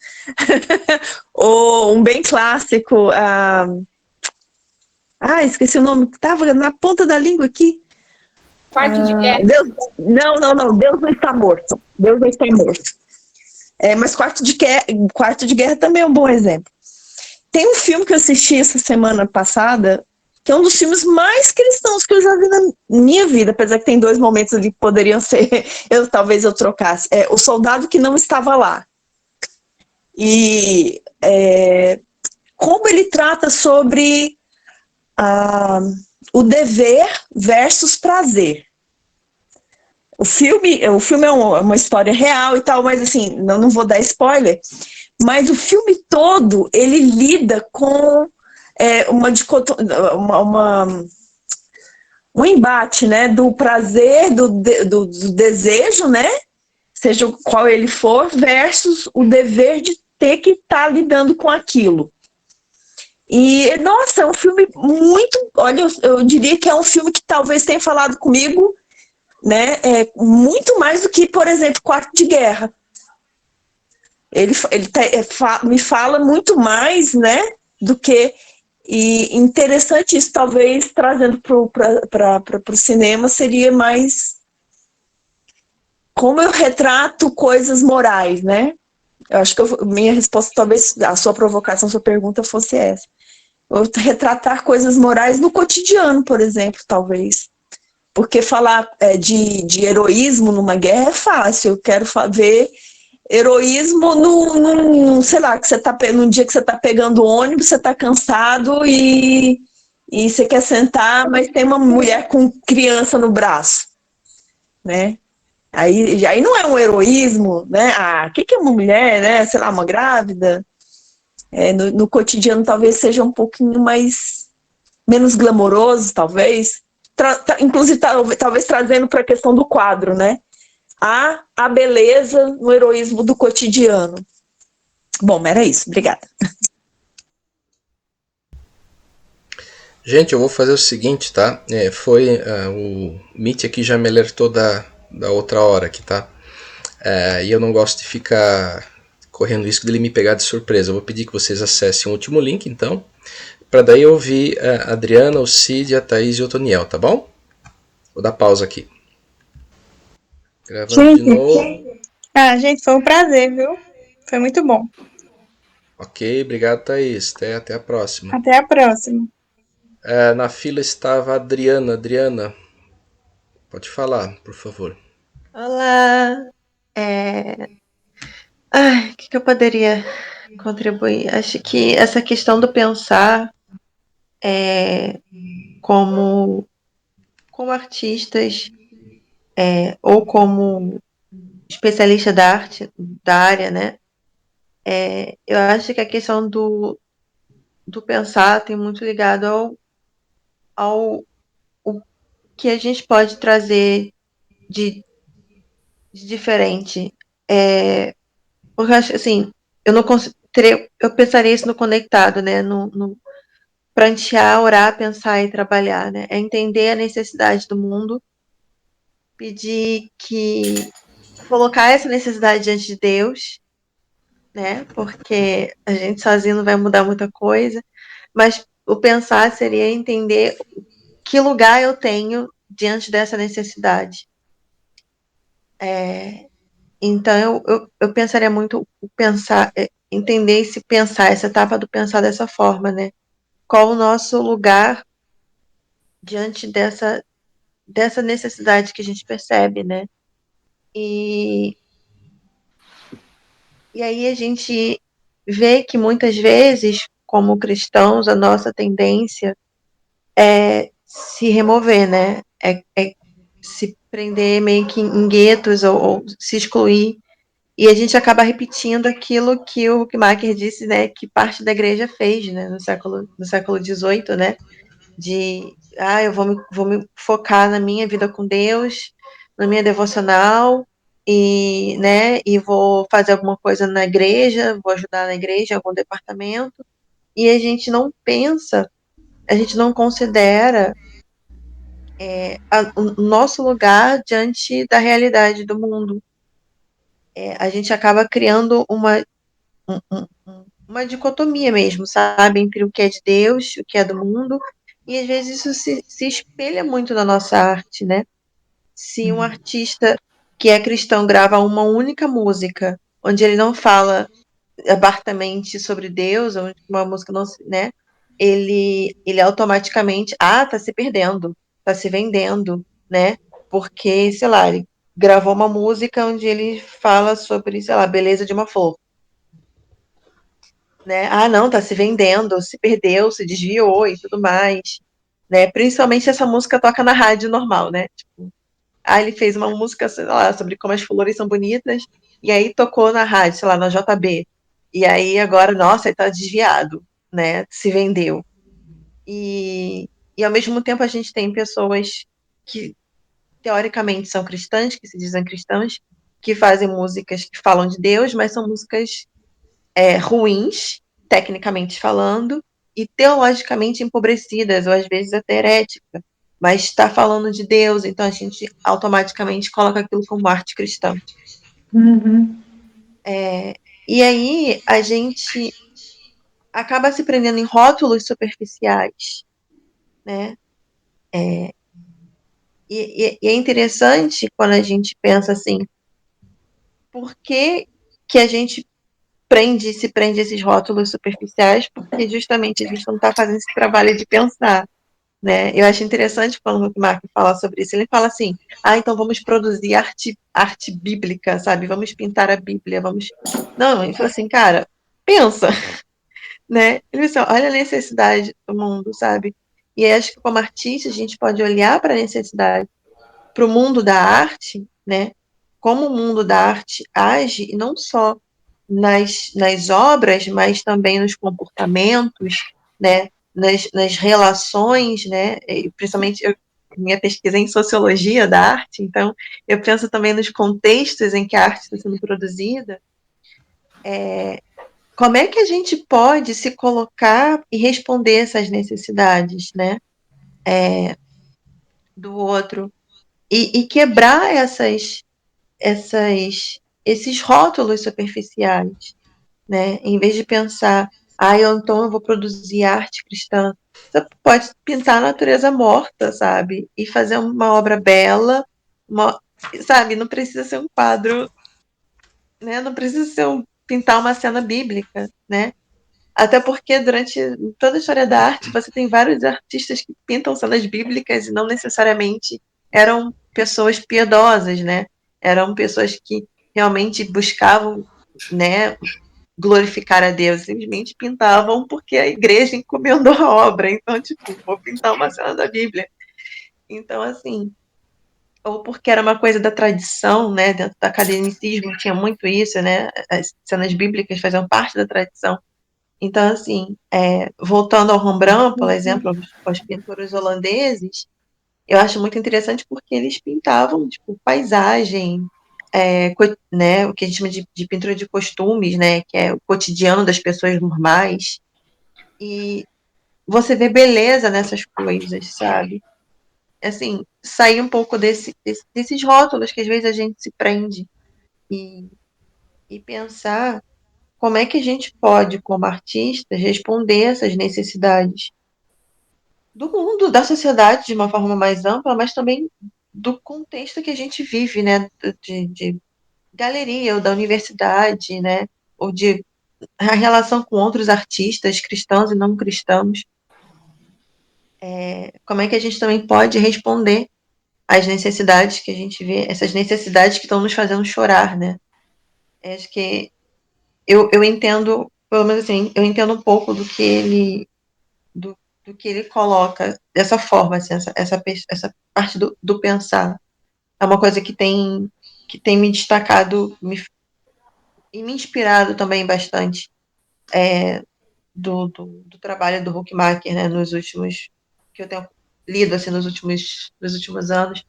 ou um bem clássico. Esqueci o nome, estava na ponta da língua aqui. Quarto de Guerra. Não, Deus não está morto. Deus não está morto. Mas Quarto de Guerra também é um bom exemplo. Tem um filme que eu assisti essa semana passada, que é um dos filmes mais cristãos que eu já vi na minha vida, apesar que tem 2 momentos ali que poderiam ser, talvez eu trocasse. O Soldado que Não Estava Lá. E como ele trata sobre o dever versus prazer. O filme é uma história real e tal, mas assim, não vou dar spoiler, mas o filme todo, ele lida com um embate, né, do prazer, do desejo, né, seja qual ele for, versus o dever de ter que estar lidando com aquilo. E, nossa, é um filme muito... Olha, eu diria que é um filme que talvez tenha falado comigo, né, muito mais do que, por exemplo, Quarto de Guerra. Ele me fala muito mais, né, do que... E interessante isso, talvez, trazendo para o cinema, seria mais como eu retrato coisas morais, né? Eu acho que minha resposta, talvez, a sua provocação, a sua pergunta fosse essa. Eu retratar coisas morais no cotidiano, por exemplo, talvez. Porque falar de heroísmo numa guerra é fácil. Eu quero ver heroísmo sei lá, que você tá num dia que você está pegando ônibus, você está cansado e você quer sentar, mas tem uma mulher com criança no braço, né? Aí não é um heroísmo, né? O que é uma mulher, né? Sei lá, uma grávida. No cotidiano talvez seja um pouquinho menos glamouroso, talvez. Inclusive, talvez trazendo para a questão do quadro, né? A beleza no heroísmo do cotidiano. Bom, era isso. Obrigada. Gente, eu vou fazer o seguinte, tá? O Mitch aqui já me alertou da outra hora aqui, tá? E eu não gosto de ficar correndo risco dele me pegar de surpresa. Eu vou pedir que vocês acessem o último link, então, para daí eu ouvir a Adriana, o Cid, a Thaís e o Toniel, tá bom? Vou dar pausa aqui. Gravando de novo. Gente, foi um prazer, viu? Foi muito bom. Ok, obrigado, Thaís. Até a próxima. Até a próxima. Na fila estava a Adriana. Adriana, pode falar, por favor. Olá. O que eu poderia contribuir? Acho que essa questão do pensar como artistas ou como especialista da área, né? Eu acho que a questão do pensar tem muito ligado ao o que a gente pode trazer de diferente. Porque eu acho assim, eu não consigo. Eu pensaria isso no conectado, né? No prantear, orar, pensar e trabalhar, né? É entender a necessidade do mundo, pedir que colocar essa necessidade diante de Deus, né? Porque a gente sozinho não vai mudar muita coisa, mas o pensar seria entender que lugar eu tenho diante dessa necessidade. Então eu pensaria muito pensar, entender esse pensar, essa etapa do pensar dessa forma, né? Qual o nosso lugar diante dessa necessidade que a gente percebe, né? E aí a gente vê que muitas vezes, como cristãos, a nossa tendência é se remover, né? É se prender meio que em guetos ou se excluir. E a gente acaba repetindo aquilo que o Huckmacher disse, né? Que parte da igreja fez, né? No século XVIII, né? eu vou me focar na minha vida com Deus, na minha devocional, e, né, e vou fazer alguma coisa na igreja, vou ajudar na igreja, em algum departamento, e a gente não pensa, a gente não considera o nosso lugar diante da realidade do mundo. A gente acaba criando uma dicotomia mesmo, sabe? Entre o que é de Deus, o que é do mundo, e às vezes isso se espelha muito na nossa arte, né? Se um artista que é cristão grava uma única música, onde ele não fala abertamente sobre Deus, ou uma música não, né? Ele automaticamente, tá se perdendo, tá se vendendo, né? Porque, sei lá, ele gravou uma música onde ele fala sobre, sei lá, a beleza de uma flor, né? Não, tá se vendendo, se perdeu, se desviou e tudo mais, né? Principalmente se essa música toca na rádio normal, né? Tipo, ele fez uma música, sei lá, sobre como as flores são bonitas, e aí tocou na rádio, sei lá, na JB. E aí agora, nossa, ele tá desviado, né? Se vendeu. E ao mesmo tempo a gente tem pessoas que teoricamente são cristãs, que se dizem cristãs, que fazem músicas que falam de Deus, mas são músicas ruins, tecnicamente falando, e teologicamente empobrecidas, ou às vezes até heréticas, mas está falando de Deus, então a gente automaticamente coloca aquilo como arte cristã. Uhum. E aí a gente acaba se prendendo em rótulos superficiais, né? E é interessante quando a gente pensa assim, por que que a gente se prende a esses rótulos superficiais? Porque justamente a gente não está fazendo esse trabalho de pensar, né? Eu acho interessante quando o Huckmark fala sobre isso. Ele fala assim, então vamos produzir arte bíblica, sabe? Vamos pintar a Bíblia, vamos... Não, ele fala assim, cara, pensa, né? Ele fala assim, olha a necessidade do mundo, sabe? E aí, acho que como artista a gente pode olhar para a necessidade, para o mundo da arte, né? Como o mundo da arte age, e não só nas obras, mas também nos comportamentos, né? Nas relações, né? E principalmente minha pesquisa é em sociologia da arte, então eu penso também nos contextos em que a arte está sendo produzida. Como é que a gente pode se colocar e responder essas necessidades, né? Do outro e quebrar esses rótulos superficiais, né? Em vez de pensar, então eu vou produzir arte cristã. Você pode pintar a natureza morta, sabe? E fazer uma obra bela, sabe? Não precisa ser um quadro, né? Não precisa ser pintar uma cena bíblica, né? Até porque durante toda a história da arte você tem vários artistas que pintam cenas bíblicas e não necessariamente eram pessoas piedosas, né? Eram pessoas que realmente buscavam, né, glorificar a Deus, simplesmente pintavam porque a igreja encomendou a obra. Então, tipo, vou pintar uma cena da Bíblia. Então, assim, ou porque era uma coisa da tradição, né? Dentro do academicismo tinha muito isso, né? As cenas bíblicas faziam parte da tradição. Então, assim, voltando ao Rembrandt, por exemplo, aos pintores holandeses, eu acho muito interessante porque eles pintavam, tipo, paisagem, né, o que a gente chama de pintura de costumes, né, que é o cotidiano das pessoas normais. E você vê beleza nessas coisas, sabe? Assim, sair um pouco desses rótulos que às vezes a gente se prende e, e pensar como é que a gente pode, como artistas, responder essas necessidades do mundo, da sociedade de uma forma mais ampla, mas também do contexto que a gente vive, né? De galeria ou da universidade, né? Ou de a relação com outros artistas, cristãos e não cristãos. Como é que a gente também pode responder às necessidades que a gente vê, essas necessidades que estão nos fazendo chorar, né? Acho que eu entendo, pelo menos assim, eu entendo um pouco do, do que ele coloca dessa forma, assim, essa parte do pensar. É uma coisa que tem me destacado e me inspirado também bastante do trabalho do Huckmacher, né, nos últimos que eu tenho lido assim, nos últimos anos,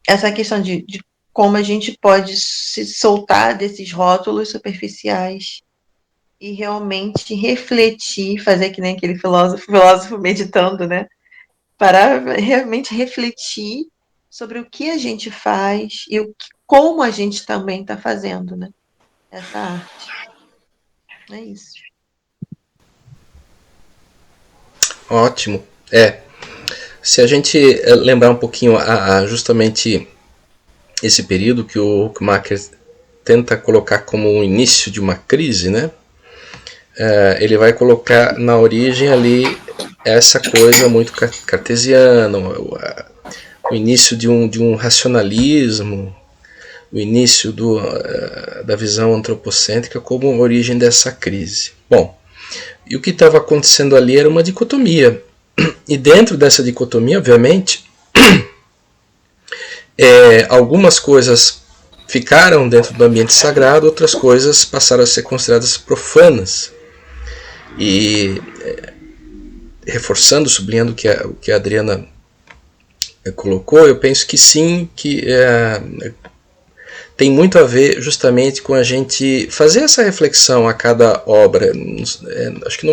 essa questão de como a gente pode se soltar desses rótulos superficiais e realmente refletir, fazer que nem aquele filósofo meditando, né? Para realmente refletir sobre o que a gente faz e como a gente também está fazendo, né? Essa arte. É isso. Ótimo. Se a gente lembrar um pouquinho justamente esse período que o Huckmacher tenta colocar como o início de uma crise, né? Ele vai colocar na origem ali essa coisa muito cartesiana, o início de um racionalismo, o início da visão antropocêntrica como origem dessa crise. Bom, e o que estava acontecendo ali era uma dicotomia. E dentro dessa dicotomia, obviamente, algumas coisas ficaram dentro do ambiente sagrado, outras coisas passaram a ser consideradas profanas. E reforçando, sublinhando o que a Adriana colocou, eu penso que sim, que tem muito a ver justamente com a gente fazer essa reflexão a cada obra. Acho que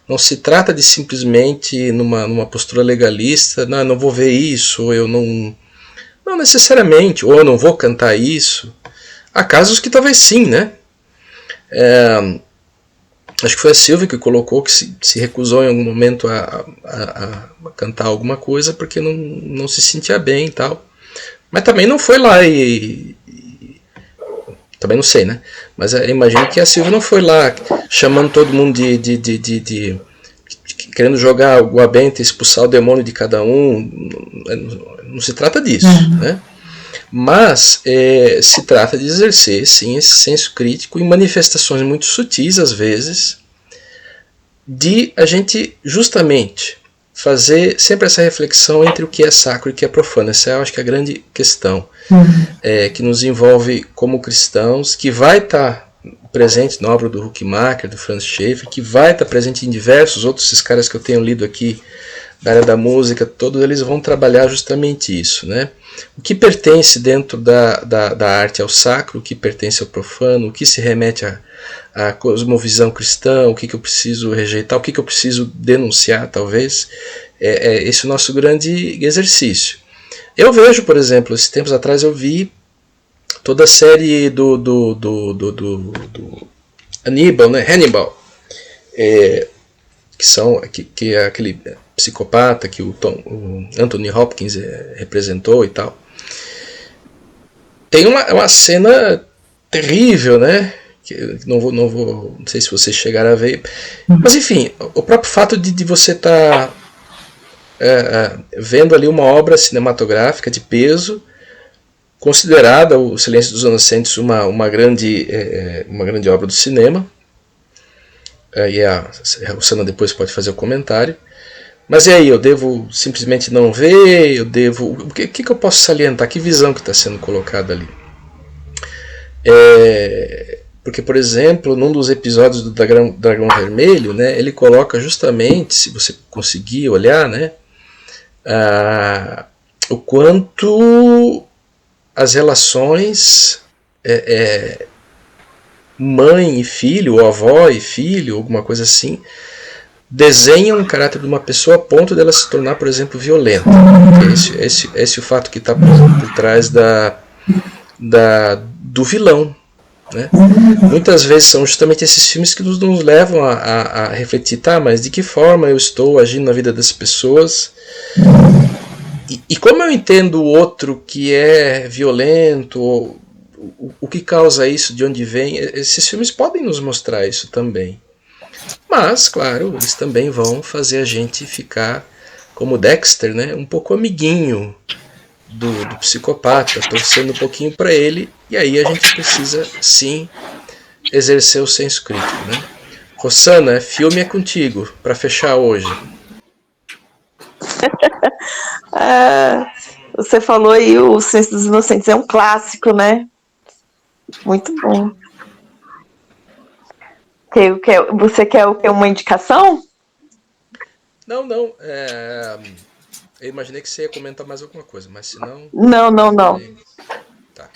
não se trata de simplesmente numa postura legalista, não vou ver isso, ou eu não necessariamente, ou eu não vou cantar isso. Há casos que talvez sim, né? Acho que foi a Silvia que colocou que se recusou em algum momento a cantar alguma coisa porque não se sentia bem e tal. Mas também não foi lá também não sei, né? Mas eu imagino que a Silvia não foi lá chamando todo mundo de querendo jogar o Guabenta, expulsar o demônio de cada um. Não se trata disso, né? Mas se trata de exercer, sim, esse senso crítico em manifestações muito sutis, às vezes, de a gente justamente fazer sempre essa reflexão entre o que é sacro e o que é profano. Essa eu acho que é a grande questão que nos envolve como cristãos, que vai estar presente na obra do Huckmacher, do Franz Schaeffer, que vai estar presente em diversos outros esses caras que eu tenho lido aqui da área da música, todos eles vão trabalhar justamente isso, né? O que pertence dentro da arte ao sacro, o que pertence ao profano, o que se remete à cosmovisão cristã, o que eu preciso rejeitar, o que eu preciso denunciar, talvez. Esse o nosso grande exercício. Eu vejo, por exemplo, esses tempos atrás eu vi toda a série do Hannibal, né? Hannibal, que é aquele psicopata que o Anthony Hopkins representou e tal. Tem uma cena terrível, né? Que não sei se vocês chegaram a ver, mas enfim, o próprio fato de você estar vendo ali uma obra cinematográfica de peso, considerada o Silêncio dos Inocentes uma grande obra do cinema, e a Rossana depois pode fazer o comentário. Mas e aí, eu devo simplesmente não ver? O que eu posso salientar? Que visão que está sendo colocada ali? Porque, por exemplo, num dos episódios do Dragão Vermelho, né, ele coloca justamente, se você conseguir olhar, né, o quanto as relações mãe e filho, ou avó e filho, alguma coisa assim, desenham o caráter de uma pessoa a ponto dela se tornar, por exemplo, violenta. Esse é o fato que está por trás do vilão, né? Muitas vezes são justamente esses filmes que nos levam a refletir, mas de que forma eu estou agindo na vida das pessoas, e como eu entendo o outro que é violento, o que causa isso, de onde vem. Esses filmes podem nos mostrar isso também. Mas, claro, eles também vão fazer a gente ficar, como Dexter, né, um pouco amiguinho do psicopata, torcendo um pouquinho para ele, e aí a gente precisa, sim, exercer o senso crítico, né? Rossana, filme é contigo, para fechar hoje. Você falou aí, o Silêncio dos Inocentes é um clássico, né? Muito bom. Você quer o quê? Uma indicação? Não, não. Eu imaginei que você ia comentar mais alguma coisa, mas se não. Não, não, não. Tá.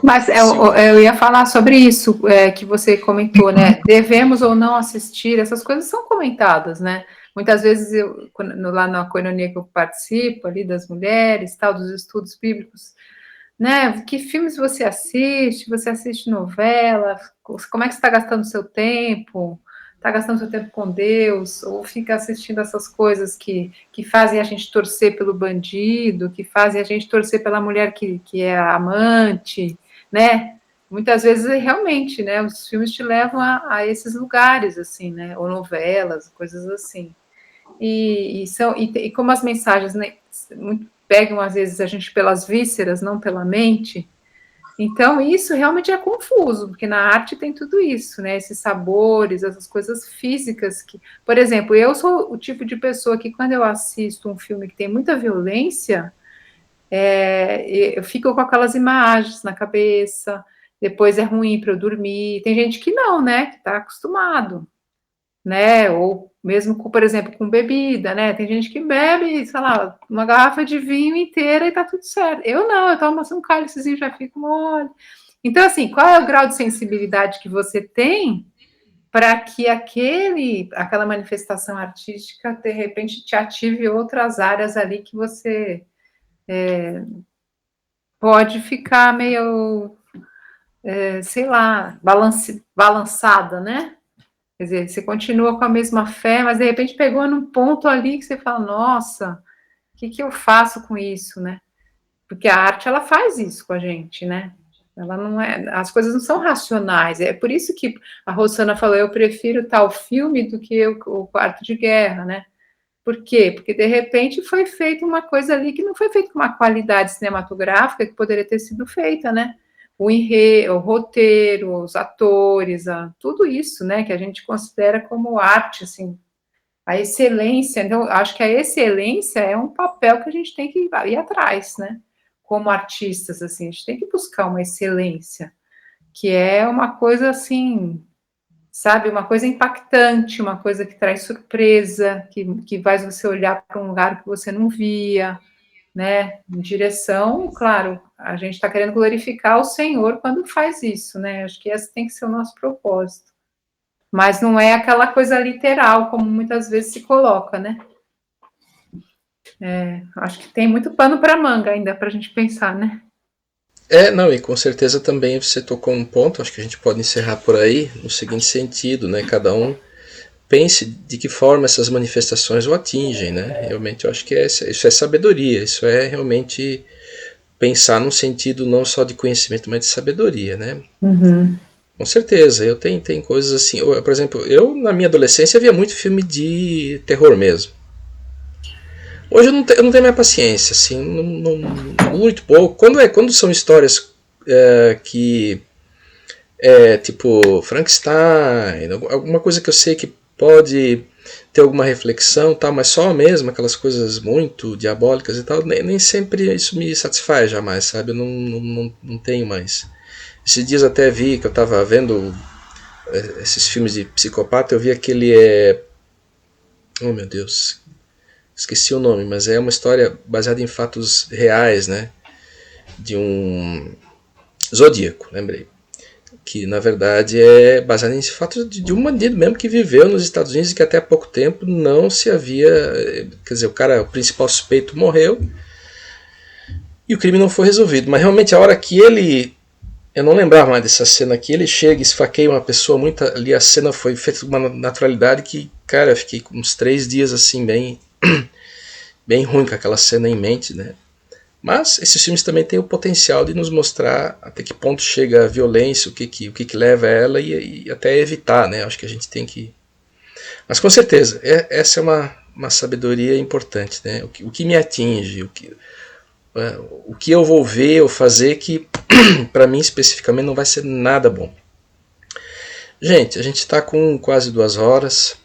Mas eu ia falar sobre isso que você comentou, né? Devemos ou não assistir, essas coisas são comentadas, né? Muitas vezes, lá na coinonia que eu participo, ali das mulheres, tal, dos estudos bíblicos, né? Que filmes você assiste? Você assiste novela? Como é que você está gastando seu tempo? Está gastando seu tempo com Deus? Ou fica assistindo essas coisas que fazem a gente torcer pelo bandido, que fazem a gente torcer pela mulher que é a amante, né? Muitas vezes, realmente, né? Os filmes te levam a esses lugares, assim, né? Ou novelas, coisas assim. E como as mensagens, né, pegam, às vezes, a gente pelas vísceras, não pela mente. Então, isso realmente é confuso, porque na arte tem tudo isso, né? Esses sabores, essas coisas físicas que... Por exemplo, eu sou o tipo de pessoa que, quando eu assisto um filme que tem muita violência, eu fico com aquelas imagens na cabeça, depois é ruim para eu dormir. Tem gente que não, né? Que está acostumado, né? Ou mesmo, por exemplo, com bebida, né? Tem gente que bebe, sei lá, uma garrafa de vinho inteira e tá tudo certo. Eu não, eu tomo assim, um cálicezinho e já fico mole. Então, assim, qual é o grau de sensibilidade que você tem para que aquela manifestação artística, de repente, te ative outras áreas ali que você pode ficar meio, sei lá, balançada, né? Quer dizer, você continua com a mesma fé, mas de repente pegou num ponto ali que você fala, nossa, o que eu faço com isso, né? Porque a arte, ela faz isso com a gente, né? Ela não é, as coisas não são racionais. É por isso que a Rosana falou, eu prefiro tal filme do que o Quarto de Guerra, né? Por quê? Porque de repente foi feita uma coisa ali que não foi feita com uma qualidade cinematográfica que poderia ter sido feita, né? O roteiro, os atores, tudo isso, né, que a gente considera como arte, assim, a excelência. Então, acho que a excelência é um papel que a gente tem que ir atrás, né, como artistas, assim, a gente tem que buscar uma excelência, que é uma coisa, assim, sabe, uma coisa impactante, uma coisa que traz surpresa, que faz você olhar para um lugar que você não via, né, em direção, claro, a gente está querendo glorificar o Senhor quando faz isso, né, acho que esse tem que ser o nosso propósito, mas não é aquela coisa literal, como muitas vezes se coloca, né, acho que tem muito pano para manga ainda para a gente pensar, né. Não, e com certeza também você tocou um ponto, acho que a gente pode encerrar por aí, no seguinte sentido, né, cada um pense de que forma essas manifestações o atingem, né, realmente eu acho que isso é sabedoria, isso é realmente pensar num sentido não só de conhecimento, mas de sabedoria, né. Com certeza, tem coisas assim, por exemplo, eu na minha adolescência via muito filme de terror mesmo. Hoje eu não tenho mais paciência, assim, muito pouco. Quando são histórias que tipo Frankenstein, alguma coisa que eu sei que pode ter alguma reflexão, tal, mas só mesmo aquelas coisas muito diabólicas e tal, nem sempre isso me satisfaz jamais, sabe? Eu não tenho mais. Esses dias até vi que eu estava vendo esses filmes de psicopata, eu vi aquele oh meu Deus, esqueci o nome, mas é uma história baseada em fatos reais, né? De um Zodíaco, lembrei. Que na verdade é baseado em fatos de um bandido mesmo que viveu nos Estados Unidos e que até há pouco tempo não se havia. Quer dizer, o principal suspeito morreu e o crime não foi resolvido. Mas realmente a hora que ele. Eu não lembrava mais dessa cena aqui. Ele chega e esfaqueia uma pessoa muito. Ali a cena foi feita com uma naturalidade que, cara, eu fiquei uns 3 dias assim, bem ruim com aquela cena em mente, né? Mas esses filmes também têm o potencial de nos mostrar até que ponto chega a violência, o que leva a ela e até evitar, né? Acho que a gente tem que. Mas com certeza, essa é uma sabedoria importante, né? O que me atinge, o que eu vou ver ou fazer que para mim especificamente não vai ser nada bom. Gente, a gente está com quase 2 horas.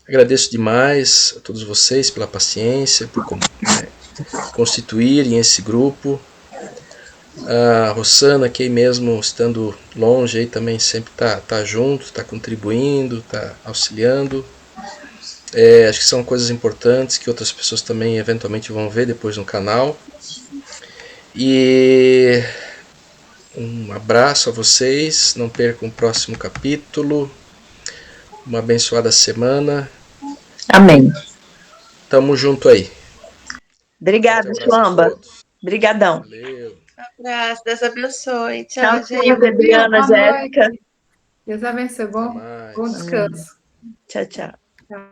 Agradeço demais a todos vocês pela paciência, por constituírem esse grupo. A Rosana, que aí mesmo estando longe, aí também sempre tá junto, está contribuindo, está auxiliando. Acho que são coisas importantes que outras pessoas também eventualmente vão ver depois no canal. E um abraço a vocês, não percam o próximo capítulo. Uma abençoada semana. Amém. Tamo junto aí. Obrigada, Chuamba. Obrigadão. Valeu. Abraço, Deus abençoe. Tchau, Tchau, gente. querida Adriana, Boa noite. Jéssica. Deus abençoe. Bom descanso. Tchau, tchau. Tchau.